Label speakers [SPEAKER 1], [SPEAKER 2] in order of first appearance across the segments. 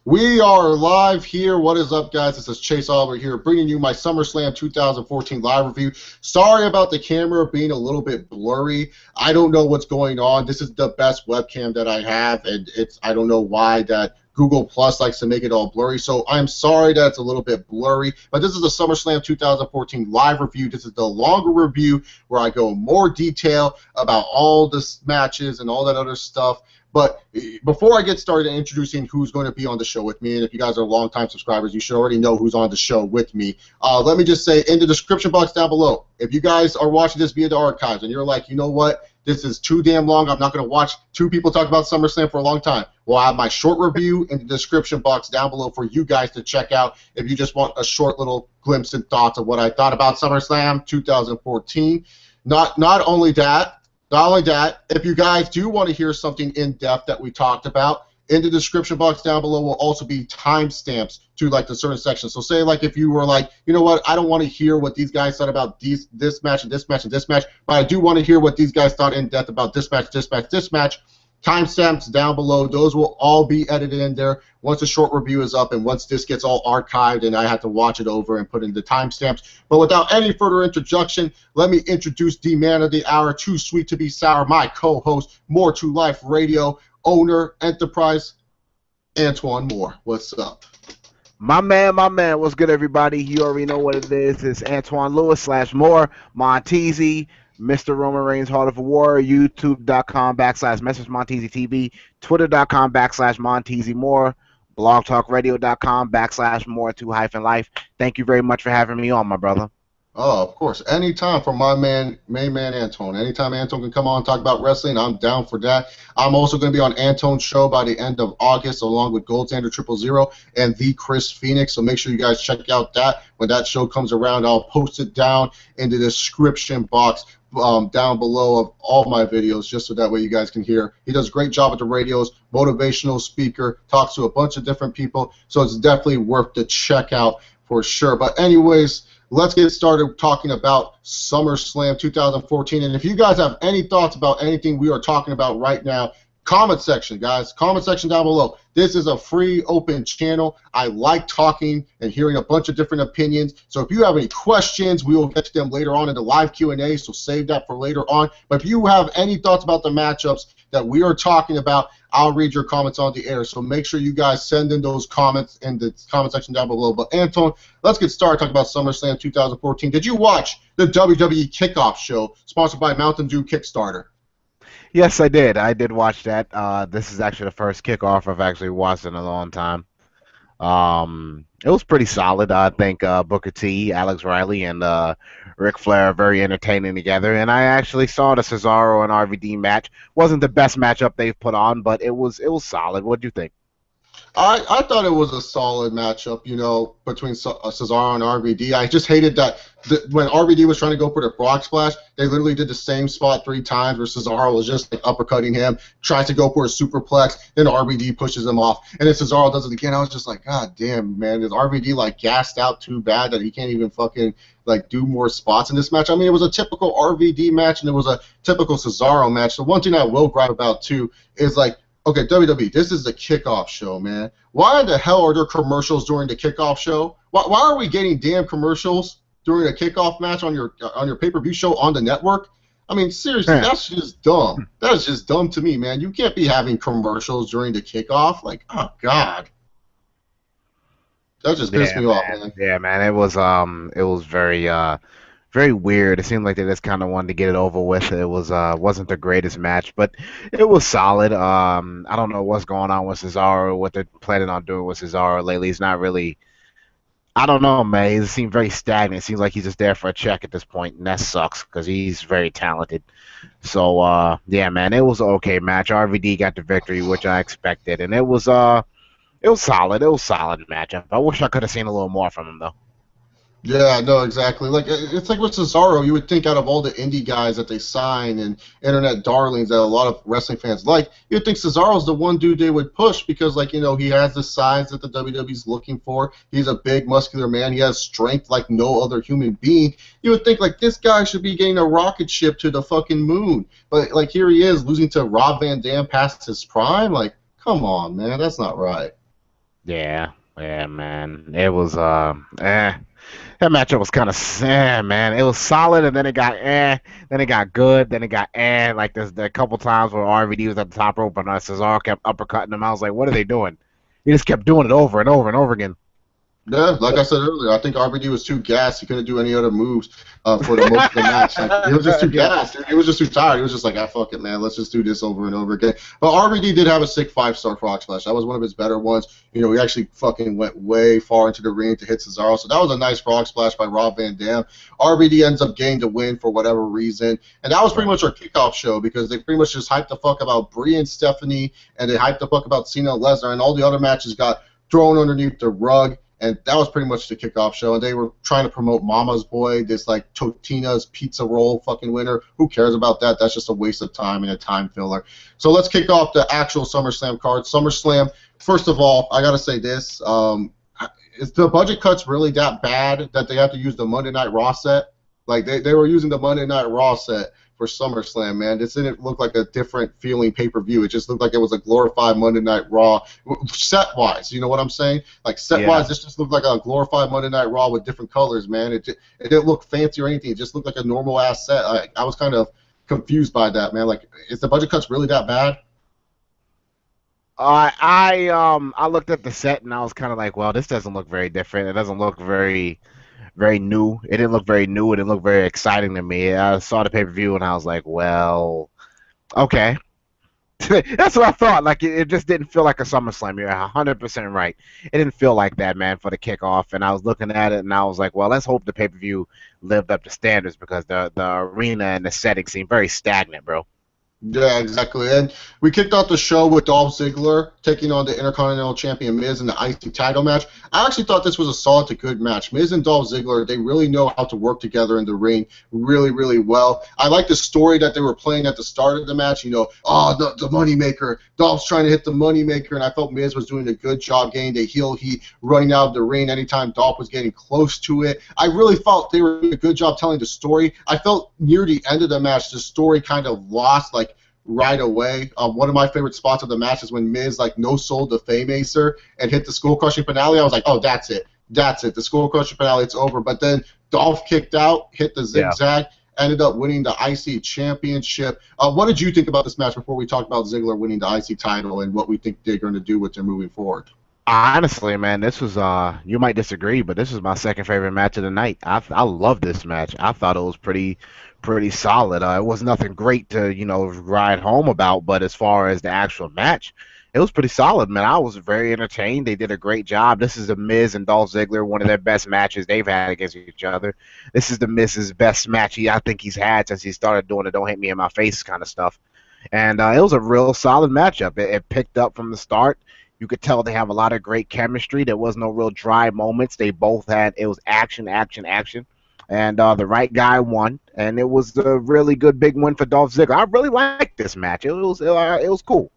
[SPEAKER 1] We are live here. What is up, guys? This is Chase Oliver here, bringing you my SummerSlam 2014 live review. Sorry about the camera being a little bit blurry. I don't know what's going on. This is the best webcam that I have, and I don't know why that Google Plus likes to make it all blurry. So I'm sorry that it's a little bit blurry, but this is the SummerSlam 2014 live review. This is the longer review where I go in more detail about all the matches and all that other stuff. But before I get started introducing who's going to be on the show with me, and if you guys are longtime subscribers, you should already know who's on the show with me. Let me just say in the description box down below, if you guys are watching this via the archives and you're like, you know what, this is too damn long, I'm not going to watch two people talk about SummerSlam for a long time, well, I have my short review in the description box down below for you guys to check out if you just want a short little glimpse and thoughts of what I thought about SummerSlam 2014. Not only that, if you guys do want to hear something in-depth that we talked about, in the description box down below will also be timestamps to like the certain sections. So say like if you were like, you know what, I don't want to hear what these guys said about this match and this match and this match, but I do want to hear what these guys thought in depth about this match, this match, this match. Timestamps down below, those will all be edited in there once the short review is up and once this gets all archived and I have to watch it over and put in the timestamps. But without any further introduction, let me introduce the man of the hour, too sweet to be sour, my co-host, More to Life Radio, owner, enterprise, Antoine Moore. What's up?
[SPEAKER 2] My man, what's good, everybody? You already know what it is. It's Antoine Lewis / Moore, Montezi, Mr. Roman Reigns, Heart of a Warrior, YouTube.com/Message Montezi TV, Twitter.com/Montezi Moore, BlogTalkRadio.com/More2-Life. Thank you very much for having me on, my brother.
[SPEAKER 1] Oh, of course. Anytime from my main man, Antoine. Anytime Antoine can come on and talk about wrestling, I'm down for that. I'm also going to be on Antoine's show by the end of August, along with Goldsander 000 and the Chris Phoenix. So make sure you guys check out that. When that show comes around, I'll post it down in the description box down below of all my videos, just so that way you guys can hear. He does a great job at the radios, motivational speaker, talks to a bunch of different people, so it's definitely worth the check out for sure. But anyways, let's get started talking about SummerSlam 2014. And if you guys have any thoughts about anything we are talking about right now, comment section, guys. Comment section down below. This is a free, open channel. I like talking and hearing a bunch of different opinions. So if you have any questions, we will get to them later on in the live Q&A, so save that for later on. But if you have any thoughts about the matchups that we are talking about, I'll read your comments on the air. So make sure you guys send in those comments in the comment section down below. But Antoine, let's get started talking about SummerSlam 2014. Did you watch the WWE Kickoff show sponsored by Mountain Dew Kickstarter?
[SPEAKER 2] Yes, I did. I did watch that. This is actually the first kickoff I've actually watched in a long time. It was pretty solid. I think Booker T, Alex Riley, and Ric Flair are very entertaining together. And I actually saw the Cesaro and RVD match. Wasn't the best matchup they've put on, but it was solid. What do you think?
[SPEAKER 1] I thought it was a solid matchup, you know, between Cesaro and RVD. I just hated that when RVD was trying to go for the Brock Splash, they literally did the same spot 3 times where Cesaro was just like uppercutting him, tries to go for a superplex, then RVD pushes him off, and then Cesaro does it again. I was just like, God damn, man, is RVD like gassed out too bad that he can't even fucking like do more spots in this match? I mean, it was a typical RVD match and it was a typical Cesaro match. The one thing I will gripe about too is like, okay, WWE, this is the kickoff show, man. Why the hell are there commercials during the kickoff show? Why are we getting damn commercials during a kickoff match on your pay-per-view show on the network? I mean, seriously, that's just dumb. That is just dumb to me, man. You can't be having commercials during the kickoff. Like, oh, God. That just pissed me off, man.
[SPEAKER 2] Yeah, man. It was very weird. It seemed like they just kind of wanted to get it over with. It wasn't the greatest match, but it was solid. I don't know what's going on with Cesaro, what they're planning on doing with Cesaro lately. He's not really, I don't know, man. He seems very stagnant. It seems like he's just there for a check at this point, and that sucks because he's very talented. So, yeah, man, it was an okay match. RVD got the victory, which I expected, and it was solid. It was a solid matchup. I wish I could have seen a little more from him, though.
[SPEAKER 1] Yeah, no, exactly. Like it's like with Cesaro, you would think out of all the indie guys that they sign and internet darlings that a lot of wrestling fans like, you'd think Cesaro's the one dude they would push because, like, you know, he has the size that the WWE's looking for. He's a big, muscular man. He has strength like no other human being. You would think, like, this guy should be getting a rocket ship to the fucking moon. But, like, here he is losing to Rob Van Dam past his prime. Like, come on, man. That's not right.
[SPEAKER 2] Yeah, yeah, man. It was that matchup was kind of man. It was solid, and then it got then it got good, then it got Like there's a couple times where RVD was at the top rope and Cesaro kept uppercutting him. I was like, what are they doing? He just kept doing it over and over and over again.
[SPEAKER 1] Yeah, like I said earlier, I think RVD was too gassed. He couldn't do any other moves for the most of the match. Like, he was just too
[SPEAKER 2] Yeah.
[SPEAKER 1] gassed. He was just too tired. He was just like, ah, fuck it, man. Let's just do this over and over again. But RVD did have a sick 5-star frog splash. That was one of his better ones. You know, he actually fucking went way far into the ring to hit Cesaro. So that was a nice frog splash by Rob Van Dam. RVD ends up getting the win for whatever reason. And that was pretty much our kickoff show because they pretty much just hyped the fuck about Brie and Stephanie, and they hyped the fuck about Cena and Lesnar, and all the other matches got thrown underneath the rug. And that was pretty much the kickoff show. And they were trying to promote Mama's Boy, this like Totina's pizza roll fucking winner. Who cares about that? That's just a waste of time and a time filler. So let's kick off the actual SummerSlam card. SummerSlam, first of all, I got to say this. Is the budget cuts really that bad that they have to use the Monday Night Raw set? Like, they were using the Monday Night Raw set for SummerSlam, man. This didn't look like a different feeling pay-per-view. It just looked like it was a glorified Monday Night Raw set-wise. You know what I'm saying? Like, set-wise, this just looked like a glorified Monday Night Raw with different colors, man. It didn't look fancy or anything. It just looked like a normal-ass set. I was kind of confused by that, man. Like, is the budget cuts really that bad?
[SPEAKER 2] I looked at the set and I was kind of like, well, this doesn't look very different. It doesn't look very new. It didn't look very new. It didn't look very exciting to me. I saw the pay-per-view and I was like, well, okay. That's what I thought. Like it just didn't feel like a SummerSlam. You're 100% right. It didn't feel like that, man, for the kickoff. And I was looking at it and I was like, well, let's hope the pay-per-view lived up to standards because the arena and the setting seemed very stagnant, bro.
[SPEAKER 1] Yeah, exactly. And we kicked off the show with Dolph Ziggler taking on the Intercontinental Champion Miz in the IC title match. I actually thought this was a solid to good match. Miz and Dolph Ziggler, they really know how to work together in the ring really, really well. I like the story that they were playing at the start of the match. You know, oh, the Moneymaker. Dolph's trying to hit the Moneymaker, and I felt Miz was doing a good job getting the heel heat, running out of the ring anytime Dolph was getting close to it. I really felt they were doing a good job telling the story. I felt near the end of the match, the story kind of lost, like, right away. One of my favorite spots of the match is when Miz no-sold the Faymacer and hit the skull crushing finale. I was like, oh, that's it. That's it. The skull crushing finale, it's over. But then Dolph kicked out, hit the zigzag, ended up winning the IC Championship. What did you think about this match before we talk about Ziggler winning the IC title and what we think they're going to do with him moving forward?
[SPEAKER 2] Honestly, man, this was you might disagree, but this was my second favorite match of the night. I love this match. I thought it was pretty solid. It was nothing great to ride home about, but as far as the actual match, it was pretty solid, man. I was very entertained. They did a great job. This is the Miz and Dolph Ziggler, one of their best matches they've had against each other. This is the Miz's best match I think he's had since he started doing the "Don't hit me in my face" kind of stuff. And it was a real solid matchup. It picked up from the start. You could tell they have a lot of great chemistry. There was no real dry moments. They both had it was action, action, action, and the right guy won. And it was a really good big win for Dolph Ziggler. I really liked this match. It was cool.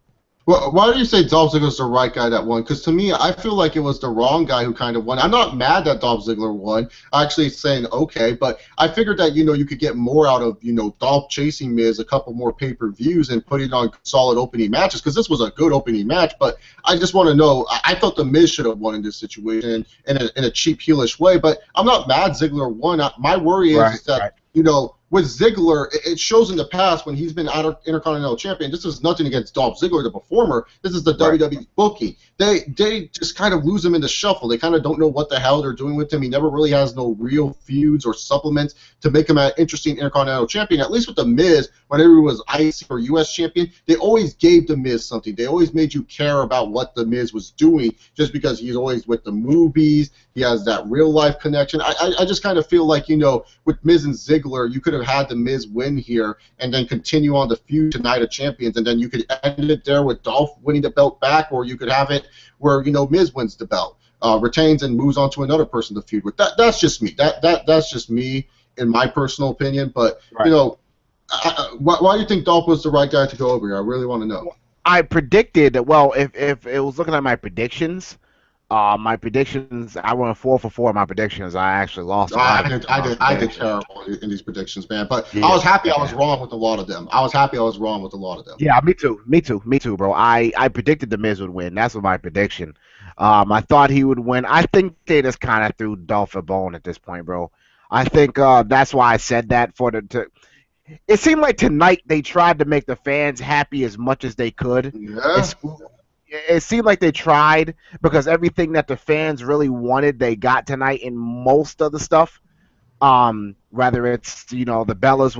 [SPEAKER 1] Well, why do you say Dolph Ziggler's the right guy that won? Because to me, I feel like it was the wrong guy who kind of won. I'm not mad that Dolph Ziggler won. I'm actually saying okay, but I figured that you could get more out of Dolph chasing Miz a couple more pay-per-views and putting on solid opening matches because this was a good opening match. But I just want to know. I thought the Miz should have won in this situation in a cheap heelish way. But I'm not mad Ziggler won. My worry is that with Ziggler, it shows in the past when he's been Intercontinental Champion. This is nothing against Dolph Ziggler, the performer. This is the WWE booking. They just kind of lose him in the shuffle. They kind of don't know what the hell they're doing with him. He never really has no real feuds or supplements to make him an interesting Intercontinental Champion. At least with The Miz, whenever he was IC or US Champion, they always gave The Miz something. They always made you care about what The Miz was doing just because he's always with the movies. He has that real-life connection. I just kind of feel like, with Miz and Ziggler, you could have had The Miz win here and then continue on the feud to Night of Champions, and then you could end it there with Dolph winning the belt back, or you could have it where, Miz wins the belt, retains and moves on to another person to feud with. That's just me. That's just me in my personal opinion. But, why do you think Dolph was the right guy to go over here? I really want to know.
[SPEAKER 2] I predicted, well, if it was looking at my predictions, My predictions, I went 4 for 4 in my predictions. I actually lost a lot of
[SPEAKER 1] I did
[SPEAKER 2] predictions.
[SPEAKER 1] terrible in these predictions, man. But I
[SPEAKER 2] Yeah.
[SPEAKER 1] was happy I was wrong with a lot of them. I was happy I was wrong with a lot of them.
[SPEAKER 2] Yeah, me too. Me too. Me too, bro. I predicted the Miz would win. That's what my prediction. I thought he would win. I think they just kind of threw Dolph a bone at this point, bro. I think that's why I said that for the. It seemed like tonight they tried to make the fans happy as much as they could.
[SPEAKER 1] Yeah.
[SPEAKER 2] It's, it seemed like they tried because everything that the fans really wanted, they got tonight in most of the stuff. Whether it's the Bellas,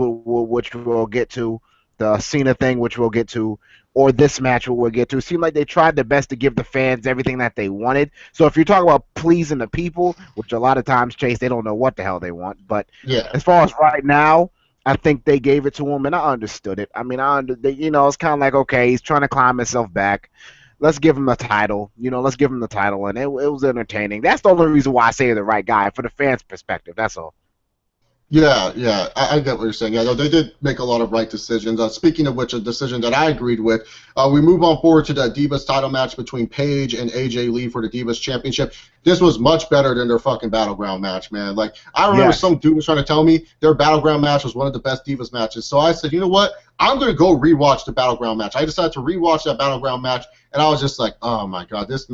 [SPEAKER 2] which we'll get to, the Cena thing, which we'll get to, or this match, what we'll get to. It seemed like they tried their best to give the fans everything that they wanted. So if you're talking about pleasing the people, which a lot of times, Chase, they don't know what the hell they want. But
[SPEAKER 1] Yeah.
[SPEAKER 2] as far as right now, I think they gave it to him, and I understood it. I mean, it's kind of like, okay, he's trying to climb himself back. Let's give him the title. Let's give him the title, and it was entertaining. That's the only reason why I say the right guy for the fans' perspective. That's all.
[SPEAKER 1] Yeah, I get what you're saying. Yeah, no, they did make a lot of right decisions. Speaking of which, a decision that I agreed with, we move on forward to the Divas title match between Paige and AJ Lee for the Divas Championship. This was much better than their fucking Battleground match, man. Like, I remember some dude was trying to tell me their Battleground match was one of the best Divas matches. So I said, you know what? I'm going to go rewatch the Battleground match. I decided to rewatch that Battleground match, and I was just like, oh, my God, that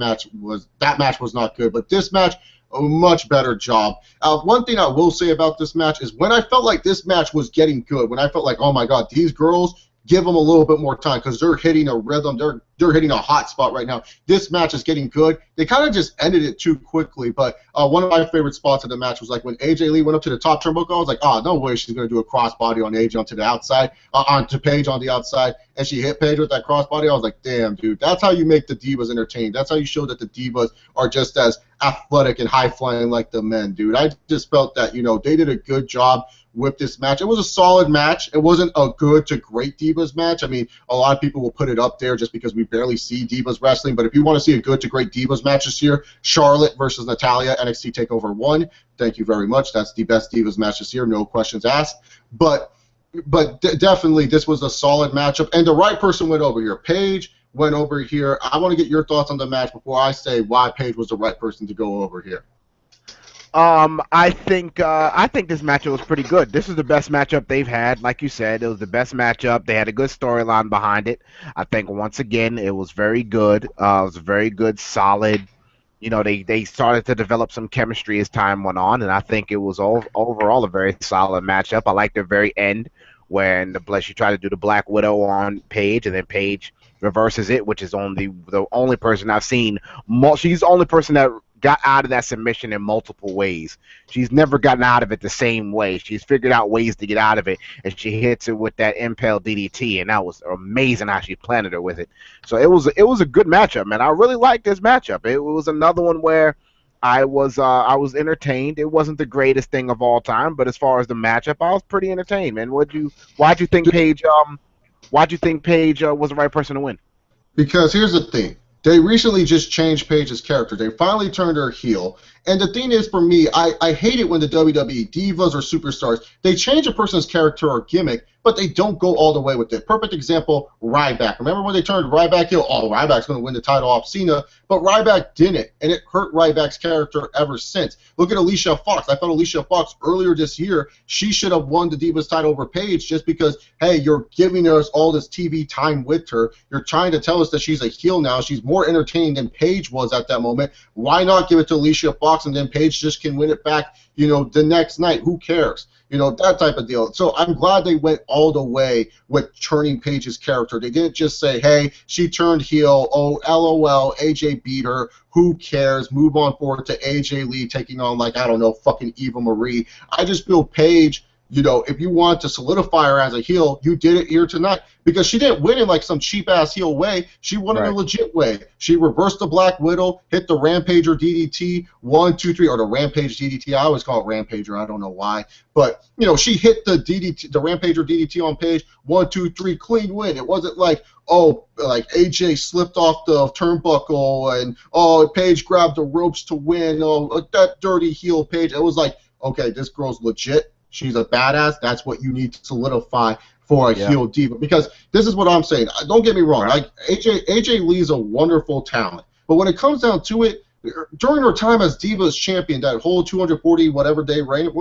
[SPEAKER 1] match was not good. But this match, a much better job. One thing I will say about this match is when I felt like this match was getting good, when I felt like, oh my God, these girls, give them a little bit more time because they're hitting a rhythm. They're hitting a hot spot right now. This match is getting good. They kind of just ended it too quickly. But one of my favorite spots of the match was like when AJ Lee went up to the top turnbuckle. I was like, oh, no way she's going to do a crossbody on AJ onto the outside, onto Paige on the outside. And she hit Paige with that crossbody. I was like, damn, dude, that's how you make the Divas entertained. That's how you show that the Divas are just as athletic and high-flying like the men, dude. I just felt that, they did a good job with this match. It was a solid match. It wasn't a good to great Divas match. I mean, a lot of people will put it up there just because we barely see Divas wrestling. But if you want to see a good to great Divas match this year, Charlotte versus Natalya, NXT TakeOver 1. Thank you very much. That's the best Divas match this year. No questions asked. But definitely this was a solid matchup. And the right person went over here. Paige went over here. I want to get your thoughts on the match before I say why Paige was the right person to go over here.
[SPEAKER 2] I think this matchup was pretty good. This is the best matchup they've had. Like you said, it was the best matchup. They had a good storyline behind it. I think once again it was very good. It was very good, solid. They started to develop some chemistry as time went on, and I think it was overall a very solid matchup. I liked the very end when she tried to do the Black Widow on Paige, and then Paige reverses it, which is the only person I've seen. She's the only person that got out of that submission in multiple ways. She's never gotten out of it the same way. She's figured out ways to get out of it, and she hits it with that Impale DDT, and that was amazing how she planted her with it. So it was a good matchup, man. I really liked this matchup. It was another one where I was entertained. It wasn't the greatest thing of all time, but as far as the matchup, I was pretty entertained, man. Why'd you think Paige was the right person to win?
[SPEAKER 1] Because here's the thing. They recently just changed Paige's character. They finally turned her heel. And the thing is, for me, I hate it when the WWE divas or superstars, they change a person's character or gimmick, but they don't go all the way with it. Perfect example, Ryback. Remember when they turned Ryback heel? Oh, Ryback's going to win the title off Cena. But Ryback didn't, and it hurt Ryback's character ever since. Look at Alicia Fox. I thought Alicia Fox earlier this year, she should have won the Divas title over Paige just because, hey, you're giving us all this TV time with her. You're trying to tell us that she's a heel now. She's more entertaining than Paige was at that moment. Why not give it to Alicia Fox and then Paige just can win it back, the next night? Who cares? That type of deal. So I'm glad they went all the way with turning Paige's character. They didn't just say, hey, she turned heel. Oh, LOL, AJ beat her. Who cares? Move on forward to AJ Lee taking on, fucking Eva Marie. I just feel Paige, if you want to solidify her as a heel, you did it here tonight. Because she didn't win in some cheap-ass heel way. She won in a legit way. She reversed the Black Widow, hit the Rampager DDT, 1, 2, 3, or the Rampage DDT. I always call it Rampager. I don't know why. But, she hit the DDT, the Rampager DDT on Paige, 1, 2, 3, clean win. It wasn't like AJ slipped off the turnbuckle and, Paige grabbed the ropes to win. Oh, that dirty heel Paige. It was like, okay, this girl's legit. She's a badass. That's what you need to solidify for a heel diva. Because this is what I'm saying. Don't get me wrong. AJ Lee's a wonderful talent. But when it comes down to it, during her time as Divas champion, that whole 240 whatever day reign it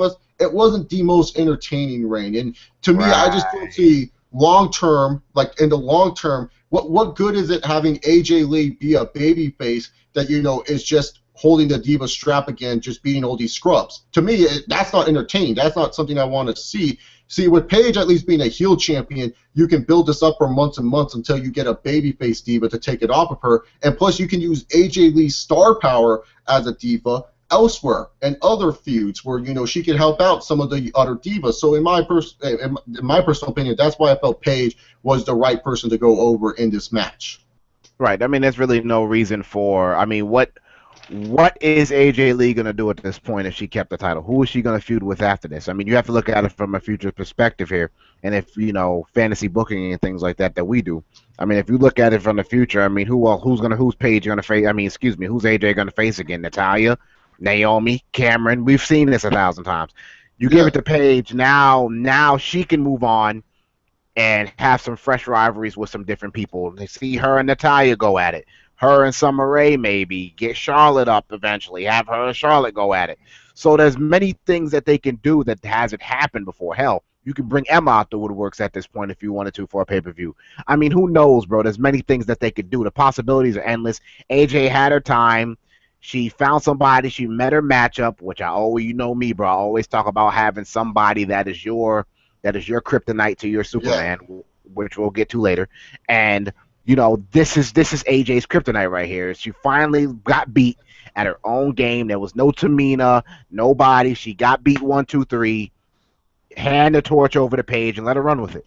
[SPEAKER 1] wasn't the most entertaining reign. And to me, I just don't see long term, like in the long term, what good is it having AJ Lee be a babyface that is just holding the Diva strap again, just beating all these scrubs? To me, that's not entertaining. That's not something I want to see. See, with Paige at least being a heel champion, you can build this up for months and months until you get a babyface diva to take it off of her. And plus, you can use AJ Lee's star power as a diva elsewhere and other feuds where she can help out some of the other divas. So in my personal opinion, that's why I felt Paige was the right person to go over in this match.
[SPEAKER 2] Right. I mean, there's really no reason for. I mean, what is AJ Lee going to do at this point if she kept the title? Who is she going to feud with after this? I mean, you have to look at it from a future perspective here. And if, fantasy booking and things like that we do. I mean, if you look at it from the future, I mean, who's Paige going to face? I mean, excuse me, who's AJ going to face again? Natalya, Naomi, Cameron? We've seen this 1,000 times. You give it to Paige, now she can move on and have some fresh rivalries with some different people. They see her and Natalya go at it. Her and Summer Rae maybe, get Charlotte up eventually, have her and Charlotte go at it. So there's many things that they can do that hasn't happened before. Hell, you can bring Emma out the woodworks at this point if you wanted to for a pay-per-view. I mean, who knows, bro? There's many things that they could do. The possibilities are endless. AJ had her time. She found somebody. She met her matchup, which I always, me, bro. I always talk about having somebody that is your kryptonite to your Superman, which we'll get to later. And this is AJ's kryptonite right here. She finally got beat at her own game. There was no Tamina, nobody. She got beat 1, 2, 3. Hand the torch over to Paige and let her run with it.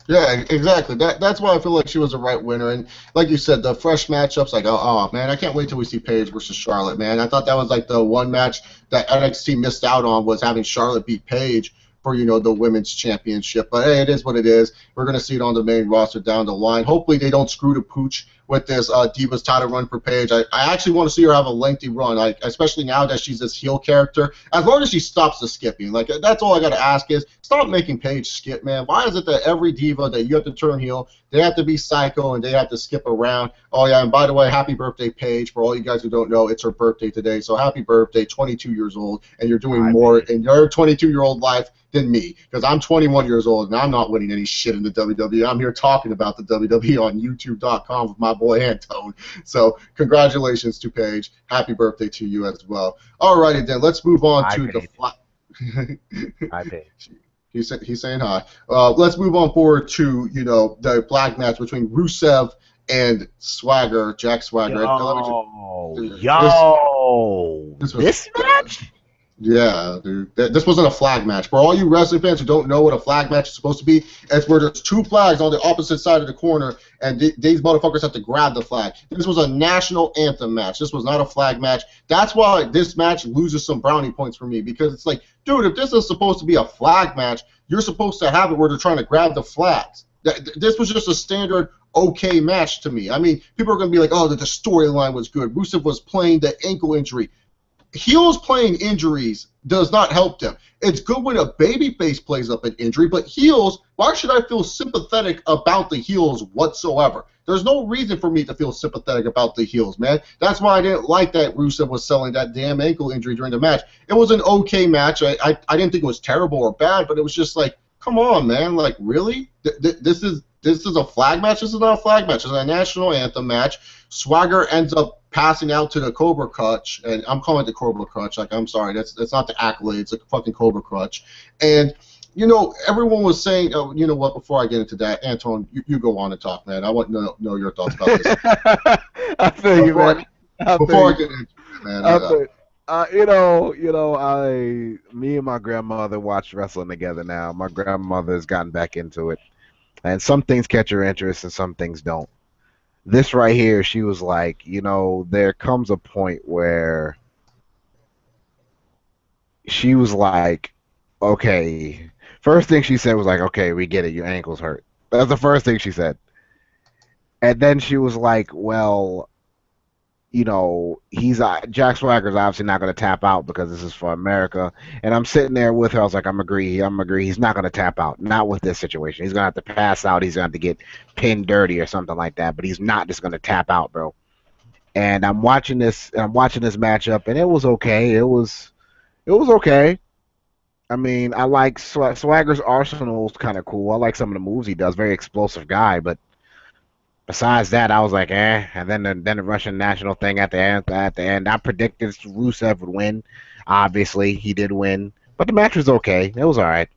[SPEAKER 1] Yeah, exactly. That's why I feel like she was the right winner. And like you said, the fresh matchups, like, oh man, I can't wait till we see Paige versus Charlotte, man. I thought that was like the one match that NXT missed out on, was having Charlotte beat Paige for the women's championship. But hey, it is what it is. We're going to see it on the main roster down the line. Hopefully they don't screw the pooch with this Divas title run for Paige. I actually want to see her have a lengthy run, especially now that she's this heel character. As long as she stops the skipping. Like, that's all I got to ask is, stop making Paige skip, man. Why is it that every diva that you have to turn heel, they have to be psycho and they have to skip around? Oh, yeah, and by the way, happy birthday, Paige. For all you guys who don't know, it's her birthday today. So happy birthday, 22 years old, and you're doing more in your 22-year-old life than me, because I'm 21 years old and I'm not winning any shit in the WWE. I'm here talking about the WWE on YouTube.com with my boy Antoine. So congratulations to Paige. Happy birthday to you as well. Alrighty then, let's move on to the
[SPEAKER 2] Hi, Paige.
[SPEAKER 1] He's saying hi. Let's move on forward to the flag match between Rusev and Swagger, Jack Swagger.
[SPEAKER 2] This match?
[SPEAKER 1] Yeah, dude. This wasn't a flag match. For all you wrestling fans who don't know what a flag match is supposed to be, it's where there's two flags on the opposite side of the corner, and these motherfuckers have to grab the flag. This was a national anthem match. This was not a flag match. That's why this match loses some brownie points for me, because it's like, dude, if this is supposed to be a flag match, you're supposed to have it where they're trying to grab the flags. This was just a standard okay match to me. I mean, people are going to be like, oh, the storyline was good. Rusev was playing the ankle injury. Heels playing injuries does not help them. It's good when a babyface plays up an injury, but heels, why should I feel sympathetic about the heels whatsoever? There's no reason for me to feel sympathetic about the heels, man. That's why I didn't like that Rusev was selling that damn ankle injury during the match. It was an okay match. I didn't think it was terrible or bad, but it was just like, come on, man. Like, really? This is a flag match? This is not a flag match. It's a national anthem match. Swagger ends up passing out to the Cobra Clutch, and I'm calling it the Cobra Clutch. Like, I'm sorry, that's not the accolade. It's a fucking Cobra Clutch. And everyone was saying, oh, you know what? Before I get into that, Antoine, you go on and talk, man. I want to know your thoughts about this.
[SPEAKER 2] I feel you, man.
[SPEAKER 1] Before I get into it, man.
[SPEAKER 2] Me and my grandmother watch wrestling together now. My grandmother has gotten back into it, and some things catch her interest and some things don't. This right here, she was like, there comes a point where she was like, okay. First thing she said was like, okay, we get it, your ankle's hurt. That's the first thing she said. And then she was like, well, Jack Swagger's obviously not going to tap out because this is for America. And I'm sitting there with her. I was like, I'm agree. He's not going to tap out. Not with this situation. He's going to have to pass out. He's going to have to get pinned dirty or something like that. But he's not just going to tap out, bro. And I'm watching this matchup, and it was okay. It was okay. I mean, I like Swagger's arsenal's kind of cool. I like some of the moves he does. Very explosive guy, but besides that, I was like, eh. And then the Russian national thing at the end. I predicted Rusev would win. Obviously, he did win, but the match was okay. It was all right.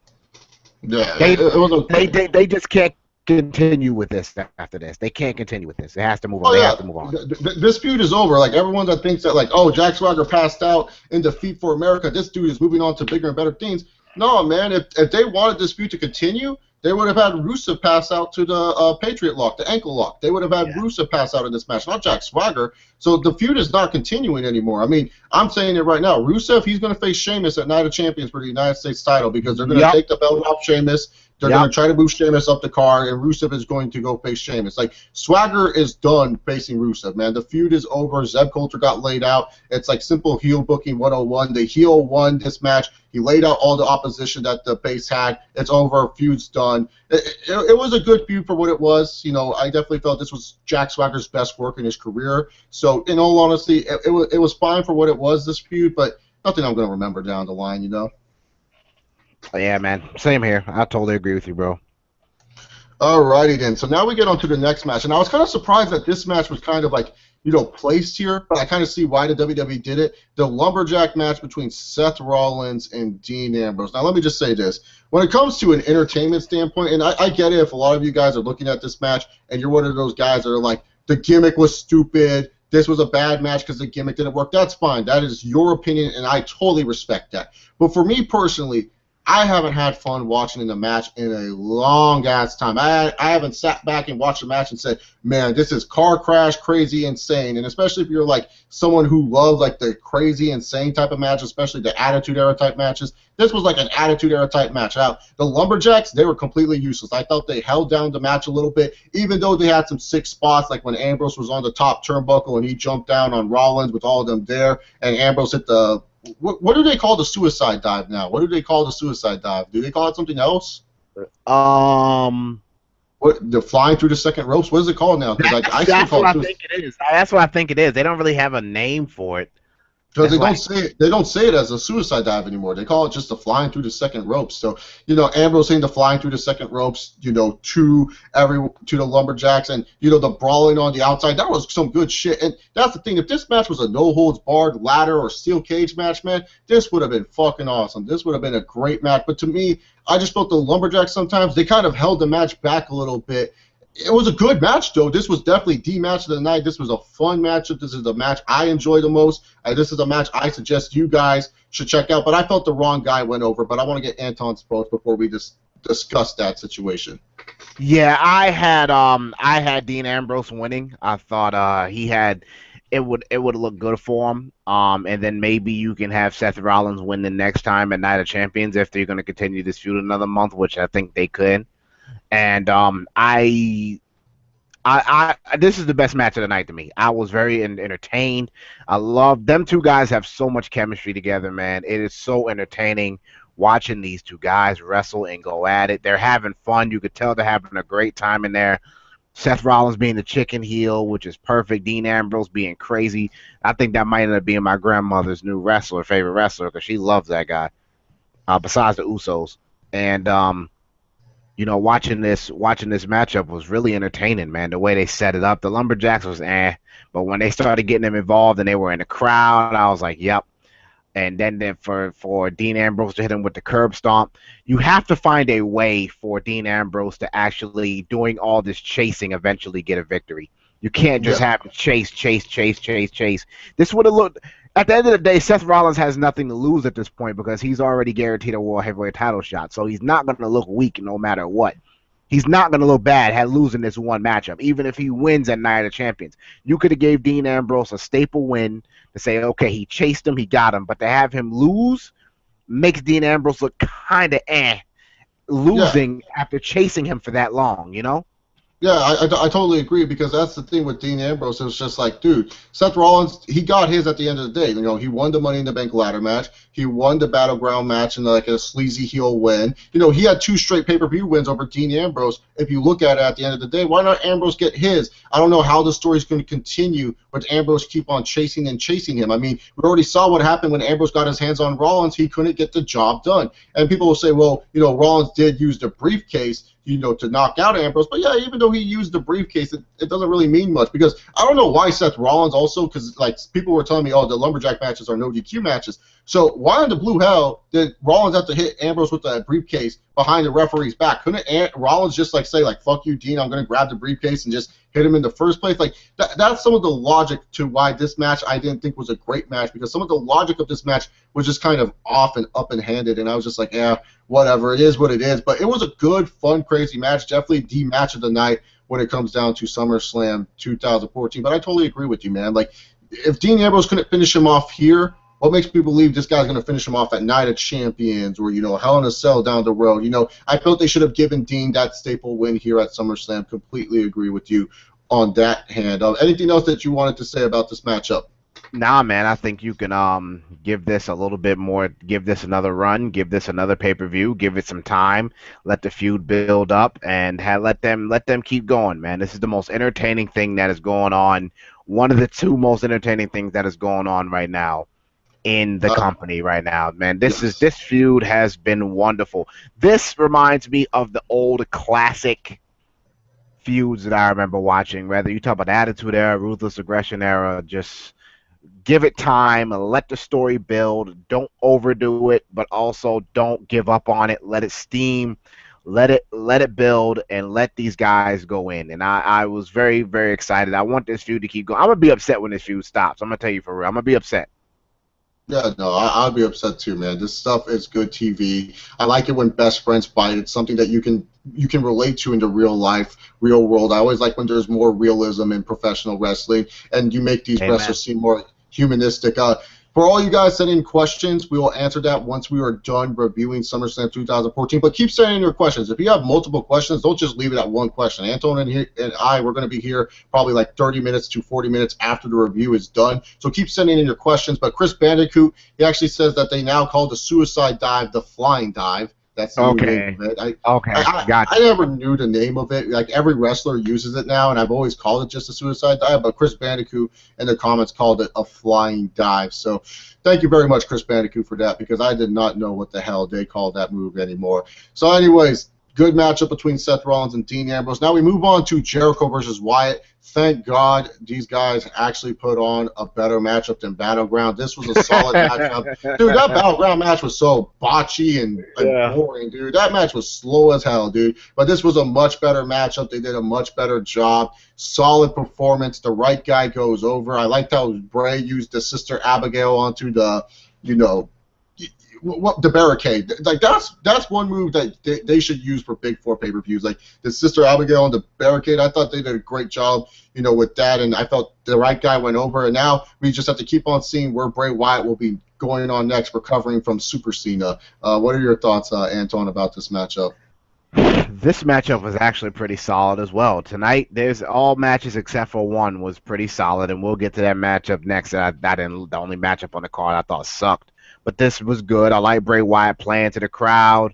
[SPEAKER 1] Yeah,
[SPEAKER 2] They
[SPEAKER 1] it was okay.
[SPEAKER 2] they just can't continue with this after this. They can't continue with this. It has to move on.
[SPEAKER 1] Oh
[SPEAKER 2] They
[SPEAKER 1] yeah,
[SPEAKER 2] have to move on.
[SPEAKER 1] this feud is over. Like everyone that thinks that like, oh, Jack Swagger passed out in defeat for America, this dude is moving on to bigger and better things. No, man. If they wanted this feud to continue, they would have had Rusev pass out to the Patriot lock, the ankle lock. They would have had Rusev pass out in this match, not Jack Swagger. So the feud is not continuing anymore. I mean, I'm saying it right now. Rusev, he's going to face Sheamus at Night of Champions for the United States title because they're going to take the belt off Sheamus. They're going to try to move Sheamus up the card, and Rusev is going to go face Sheamus. Like, Swagger is done facing Rusev, man. The feud is over. Zeb Coulter got laid out. It's like simple heel booking 101. The heel won this match. He laid out all the opposition that the base had. It's over. Feud's done. It was a good feud for what it was. You know, I definitely felt this was Jack Swagger's best work in his career. So, in all honesty, it was fine for what it was, this feud, but nothing I'm going to remember down the line, you know?
[SPEAKER 2] Yeah, man. Same here. I totally agree with you, bro.
[SPEAKER 1] Alrighty then. So now we get on to the next match, and I was kind of surprised that this match was kind of like, you know, placed here, but I kind of see why the WWE did it. The lumberjack match between Seth Rollins and Dean Ambrose. Now let me just say this: when it comes to an entertainment standpoint, and I get it if a lot of you guys are looking at this match and you're one of those guys that are like, the gimmick was stupid. This was a bad match because the gimmick didn't work. That's fine. That is your opinion, and I totally respect that. But for me personally, I haven't had fun watching the match in a long ass time. I haven't sat back and watched the match and said, man, this is car crash, crazy, insane. And especially if you're like someone who loves like the crazy, insane type of match, especially the Attitude Era type matches. This was like an Attitude Era type match. Now, the Lumberjacks, they were completely useless. I thought they held down the match a little bit, even though they had some sick spots, like when Ambrose was on the top turnbuckle and he jumped down on Rollins with all of them there, and Ambrose hit the what do they call the suicide dive now? What do they call the suicide dive? Do they call it something else? What, the flying through the second ropes? What is it called now? Because like
[SPEAKER 2] that's what I think it is. That's what I think it is. They don't really have a name for it.
[SPEAKER 1] Because they don't say it as a suicide dive anymore. They call it just the flying through the second ropes. So, you know, Ambrose saying the flying through the second ropes, you know, to the Lumberjacks, and you know, the brawling on the outside. That was some good shit. And that's the thing. If this match was a no holds barred ladder or steel cage match, man, this would have been fucking awesome. This would have been a great match. But to me, I just felt the Lumberjacks sometimes they kind of held the match back a little bit. It was a good match, though. This was definitely the match of the night. This was a fun matchup. This is the match I enjoy the most. This is a match I suggest you guys should check out. But I felt the wrong guy went over. But I want to get Antoine's thoughts before we discuss that situation.
[SPEAKER 2] Yeah, I had Dean Ambrose winning. I thought it would look good for him. And then maybe you can have Seth Rollins win the next time at Night of Champions if they're going to continue this feud another month, which I think they could. And I this is the best match of the night to me. I was very entertained. I love them. Two guys have so much chemistry together, man. It is so entertaining watching these two guys wrestle and go at it. They're having fun. You could tell they're having a great time in there. Seth Rollins being the chicken heel, which is perfect. Dean Ambrose being crazy. I think that might end up being my grandmother's new favorite wrestler, because she loves that guy. Besides the Usos. And you know, watching this matchup was really entertaining, man. The way they set it up, the Lumberjacks was but when they started getting them involved and they were in the crowd, I was like, yep. And then for Dean Ambrose to hit him with the curb stomp, you have to find a way for Dean Ambrose to actually, doing all this chasing, eventually get a victory. You can't just have him chase. This would have looked. At the end of the day, Seth Rollins has nothing to lose at this point because he's already guaranteed a World Heavyweight title shot. So he's not going to look weak no matter what. He's not going to look bad at losing this one matchup, even if he wins at Night of Champions. You could have gave Dean Ambrose a staple win to say, okay, he chased him, he got him. But to have him lose makes Dean Ambrose look kind of losing after chasing him for that long, you know?
[SPEAKER 1] Yeah, I totally agree because that's the thing with Dean Ambrose. It was just like, dude, Seth Rollins, he got his at the end of the day. You know, he won the Money in the Bank ladder match. He won the Battleground match in like a sleazy heel win. You know, he had 2 straight pay-per-view wins over Dean Ambrose. If you look at it at the end of the day, why not Ambrose get his? I don't know how the story's going to continue, but Ambrose keep on chasing and chasing him. I mean, we already saw what happened when Ambrose got his hands on Rollins. He couldn't get the job done. And people will say, well, you know, Rollins did use the briefcase, you know, to knock out Ambrose. But yeah, even though he used the briefcase, it doesn't really mean much because I don't know why Seth Rollins also, because like people were telling me, oh, the lumberjack matches are no DQ matches. So why in the blue hell did Rollins have to hit Ambrose with that briefcase behind the referee's back? Couldn't Rollins just like say like, fuck you, Dean, I'm going to grab the briefcase and just hit him in the first place? Like that's some of the logic to why this match I didn't think was a great match, because some of the logic of this match was just kind of off and up and handed, and I was just like, yeah, whatever, it is what it is. But it was a good, fun, crazy match. Definitely the match of the night when it comes down to SummerSlam 2014. But I totally agree with you, man. Like, if Dean Ambrose couldn't finish him off here, what makes me believe this guy's going to finish him off at Night of Champions or, you know, Hell in a Cell down the road? You know, I felt they should have given Dean that staple win here at SummerSlam. Completely agree with you on that hand. Anything else that you wanted to say about this matchup?
[SPEAKER 2] Nah, man, I think you can give this a little bit more, give this another run, give this another pay-per-view, give it some time, let the feud build up, and let them keep going, man. This is the most entertaining thing that is going on. One of the 2 most entertaining things that is going on right now in the company right now, man. This feud has been wonderful. This reminds me of the old classic feuds that I remember watching. Whether you talk about the Attitude Era, Ruthless Aggression Era, just give it time, let the story build. Don't overdo it, but also don't give up on it. Let it steam, let it build, and let these guys go in. And I was very, very excited. I want this feud to keep going. I'm gonna be upset when this feud stops. I'm gonna tell you for real. I'm gonna be upset.
[SPEAKER 1] Yeah, no, I'd be upset too, man. This stuff is good TV. I like it when best friends fight. It's something that you can relate to in the real life, real world. I always like when there's more realism in professional wrestling, and you make these
[SPEAKER 2] Amen.
[SPEAKER 1] wrestlers seem more humanistic. For all you guys sending in questions, we will answer that once we are done reviewing SummerSlam 2014. But keep sending in your questions. If you have multiple questions, don't just leave it at one question. Antoine and I, we're going to be here probably like 30 minutes to 40 minutes after the review is done. So keep sending in your questions. But Chris Bandicoot, he actually says that they now call the suicide dive the flying dive. That's the new name of it. I never knew the name of it. Like, every wrestler uses it now, and I've always called it just a suicide dive, but Chris Bandicoot in the comments called it a flying dive. So thank you very much, Chris Bandicoot, for that, because I did not know what the hell they called that move anymore. So anyways, good matchup between Seth Rollins and Dean Ambrose. Now we move on to Jericho versus Wyatt. Thank God these guys actually put on a better matchup than Battleground. This was a solid matchup. Dude, that Battleground match was so botchy and boring, dude. That match was slow as hell, dude. But this was a much better matchup. They did a much better job. Solid performance. The right guy goes over. I liked how Bray used the Sister Abigail onto the, you know, the barricade. Like, that's one move that they should use for Big Four pay-per-views. Like, the Sister Abigail on the barricade, I thought they did a great job, you know, with that, and I felt the right guy went over, and now we just have to keep on seeing where Bray Wyatt will be going on next, recovering from Super Cena. What are your thoughts, Antoine, about this matchup?
[SPEAKER 2] This matchup was actually pretty solid as well. Tonight, there's all matches except for one was pretty solid, and we'll get to that matchup next. The only matchup on the card I thought sucked. But this was good. I like Bray Wyatt playing to the crowd.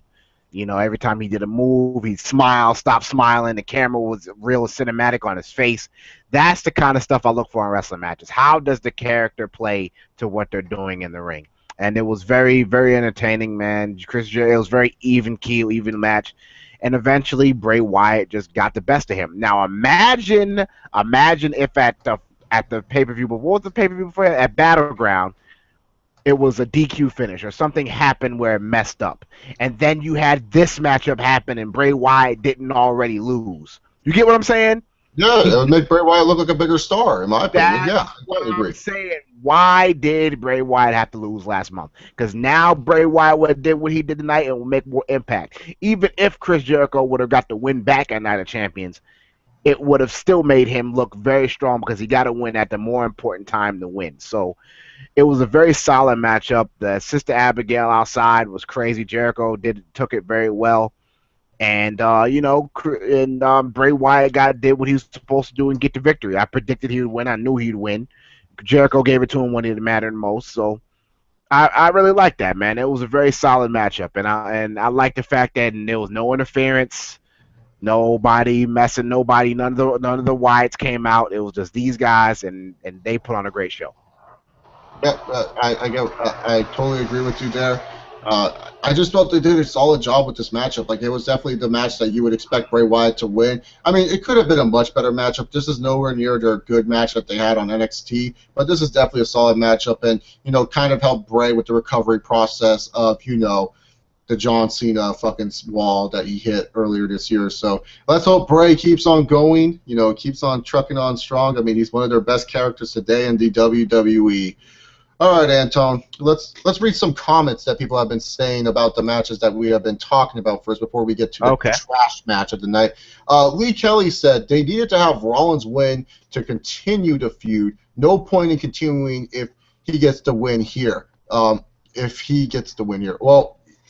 [SPEAKER 2] You know, every time he did a move, he'd smile, stop smiling. The camera was real cinematic on his face. That's the kind of stuff I look for in wrestling matches. How does the character play to what they're doing in the ring? And it was very, very entertaining, man. It was very even keel, even match. And eventually, Bray Wyatt just got the best of him. Now, imagine if at the pay-per-view, but what was the pay-per-view before? At Battleground, it was a DQ finish or something happened where it messed up. And then you had this matchup happen and Bray Wyatt didn't already lose. You get what I'm saying?
[SPEAKER 1] Yeah, it would make Bray Wyatt look like a bigger star, in my opinion. Yeah, I agree.
[SPEAKER 2] I'm saying. Why did Bray Wyatt have to lose last month? Because now Bray Wyatt did what he did tonight and will make more impact. Even if Chris Jericho would have got the win back at Night of Champions, it would have still made him look very strong because he got to win at the more important time to win. So it was a very solid matchup. The Sister Abigail outside was crazy. Jericho took it very well. And Bray Wyatt did what he was supposed to do and get the victory. I predicted he would win. I knew he'd win. Jericho gave it to him when it mattered most. So I really like that, man. It was a very solid matchup, and I like the fact that there was no interference, nobody messing, nobody, none of the Wyatts came out. It was just these guys, and they put on a great show.
[SPEAKER 1] Yeah, I totally agree with you there. I just felt they did a solid job with this matchup. Like, it was definitely the match that you would expect Bray Wyatt to win. I mean, it could have been a much better matchup. This is nowhere near their good match that they had on NXT, but this is definitely a solid matchup, and kind of helped Bray with the recovery process of the John Cena fucking wall that he hit earlier this year. So let's hope Bray keeps on going. Keeps on trucking on strong. I mean, he's one of their best characters today in the WWE. All right, Anton, let's read some comments that people have been saying about the matches that we have been talking about first before we get to the trash match of the night. Lee Kelly said they needed to have Rollins win to continue the feud. No point in continuing if he gets the win here. Well,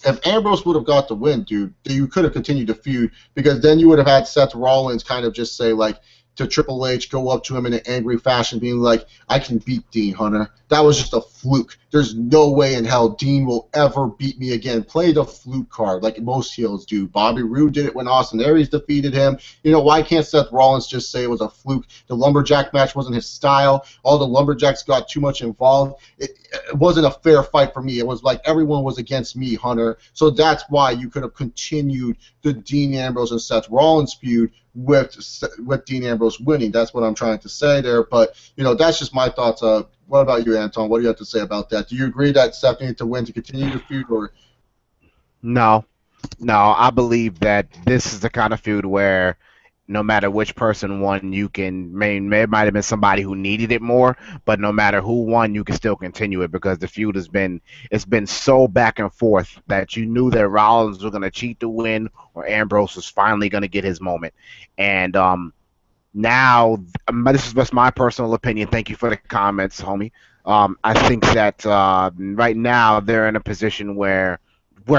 [SPEAKER 1] if Ambrose would have got the win, dude, you could have continued the feud, because then you would have had Seth Rollins kind of just say, like, to Triple H, go up to him in an angry fashion, being like, I can beat Dean, Hunter. That was just a fluke. There's no way in hell Dean will ever beat me again. Play the fluke card like most heels do. Bobby Roode did it when Austin Aries defeated him. Why can't Seth Rollins just say it was a fluke? The Lumberjack match wasn't his style. All the Lumberjacks got too much involved. It wasn't a fair fight for me. It was like everyone was against me, Hunter. So that's why you could have continued the Dean Ambrose and Seth Rollins feud with Dean Ambrose winning. That's what I'm trying to say there. But, that's just my thoughts. What about you, Anton? What do you have to say about that? Do you agree that Seth needed to win to continue the feud? Or
[SPEAKER 2] No, I believe that this is the kind of feud where no matter which person won, it might have been somebody who needed it more, but no matter who won, you can still continue it, because the feud it's been so back and forth that you knew that Rollins was going to cheat to win, or Ambrose was finally going to get his moment. And now, this is just my personal opinion. Thank you for the comments, homie. I think that right now they're in a position where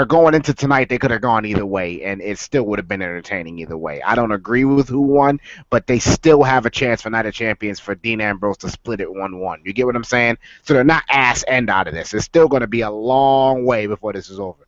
[SPEAKER 2] going into tonight, they could have gone either way, and it still would have been entertaining either way. I don't agree with who won, but they still have a chance for Night of Champions for Dean Ambrose to split it 1-1. You get what I'm saying? So they're not ass end out of this. It's still going to be a long way before this is over.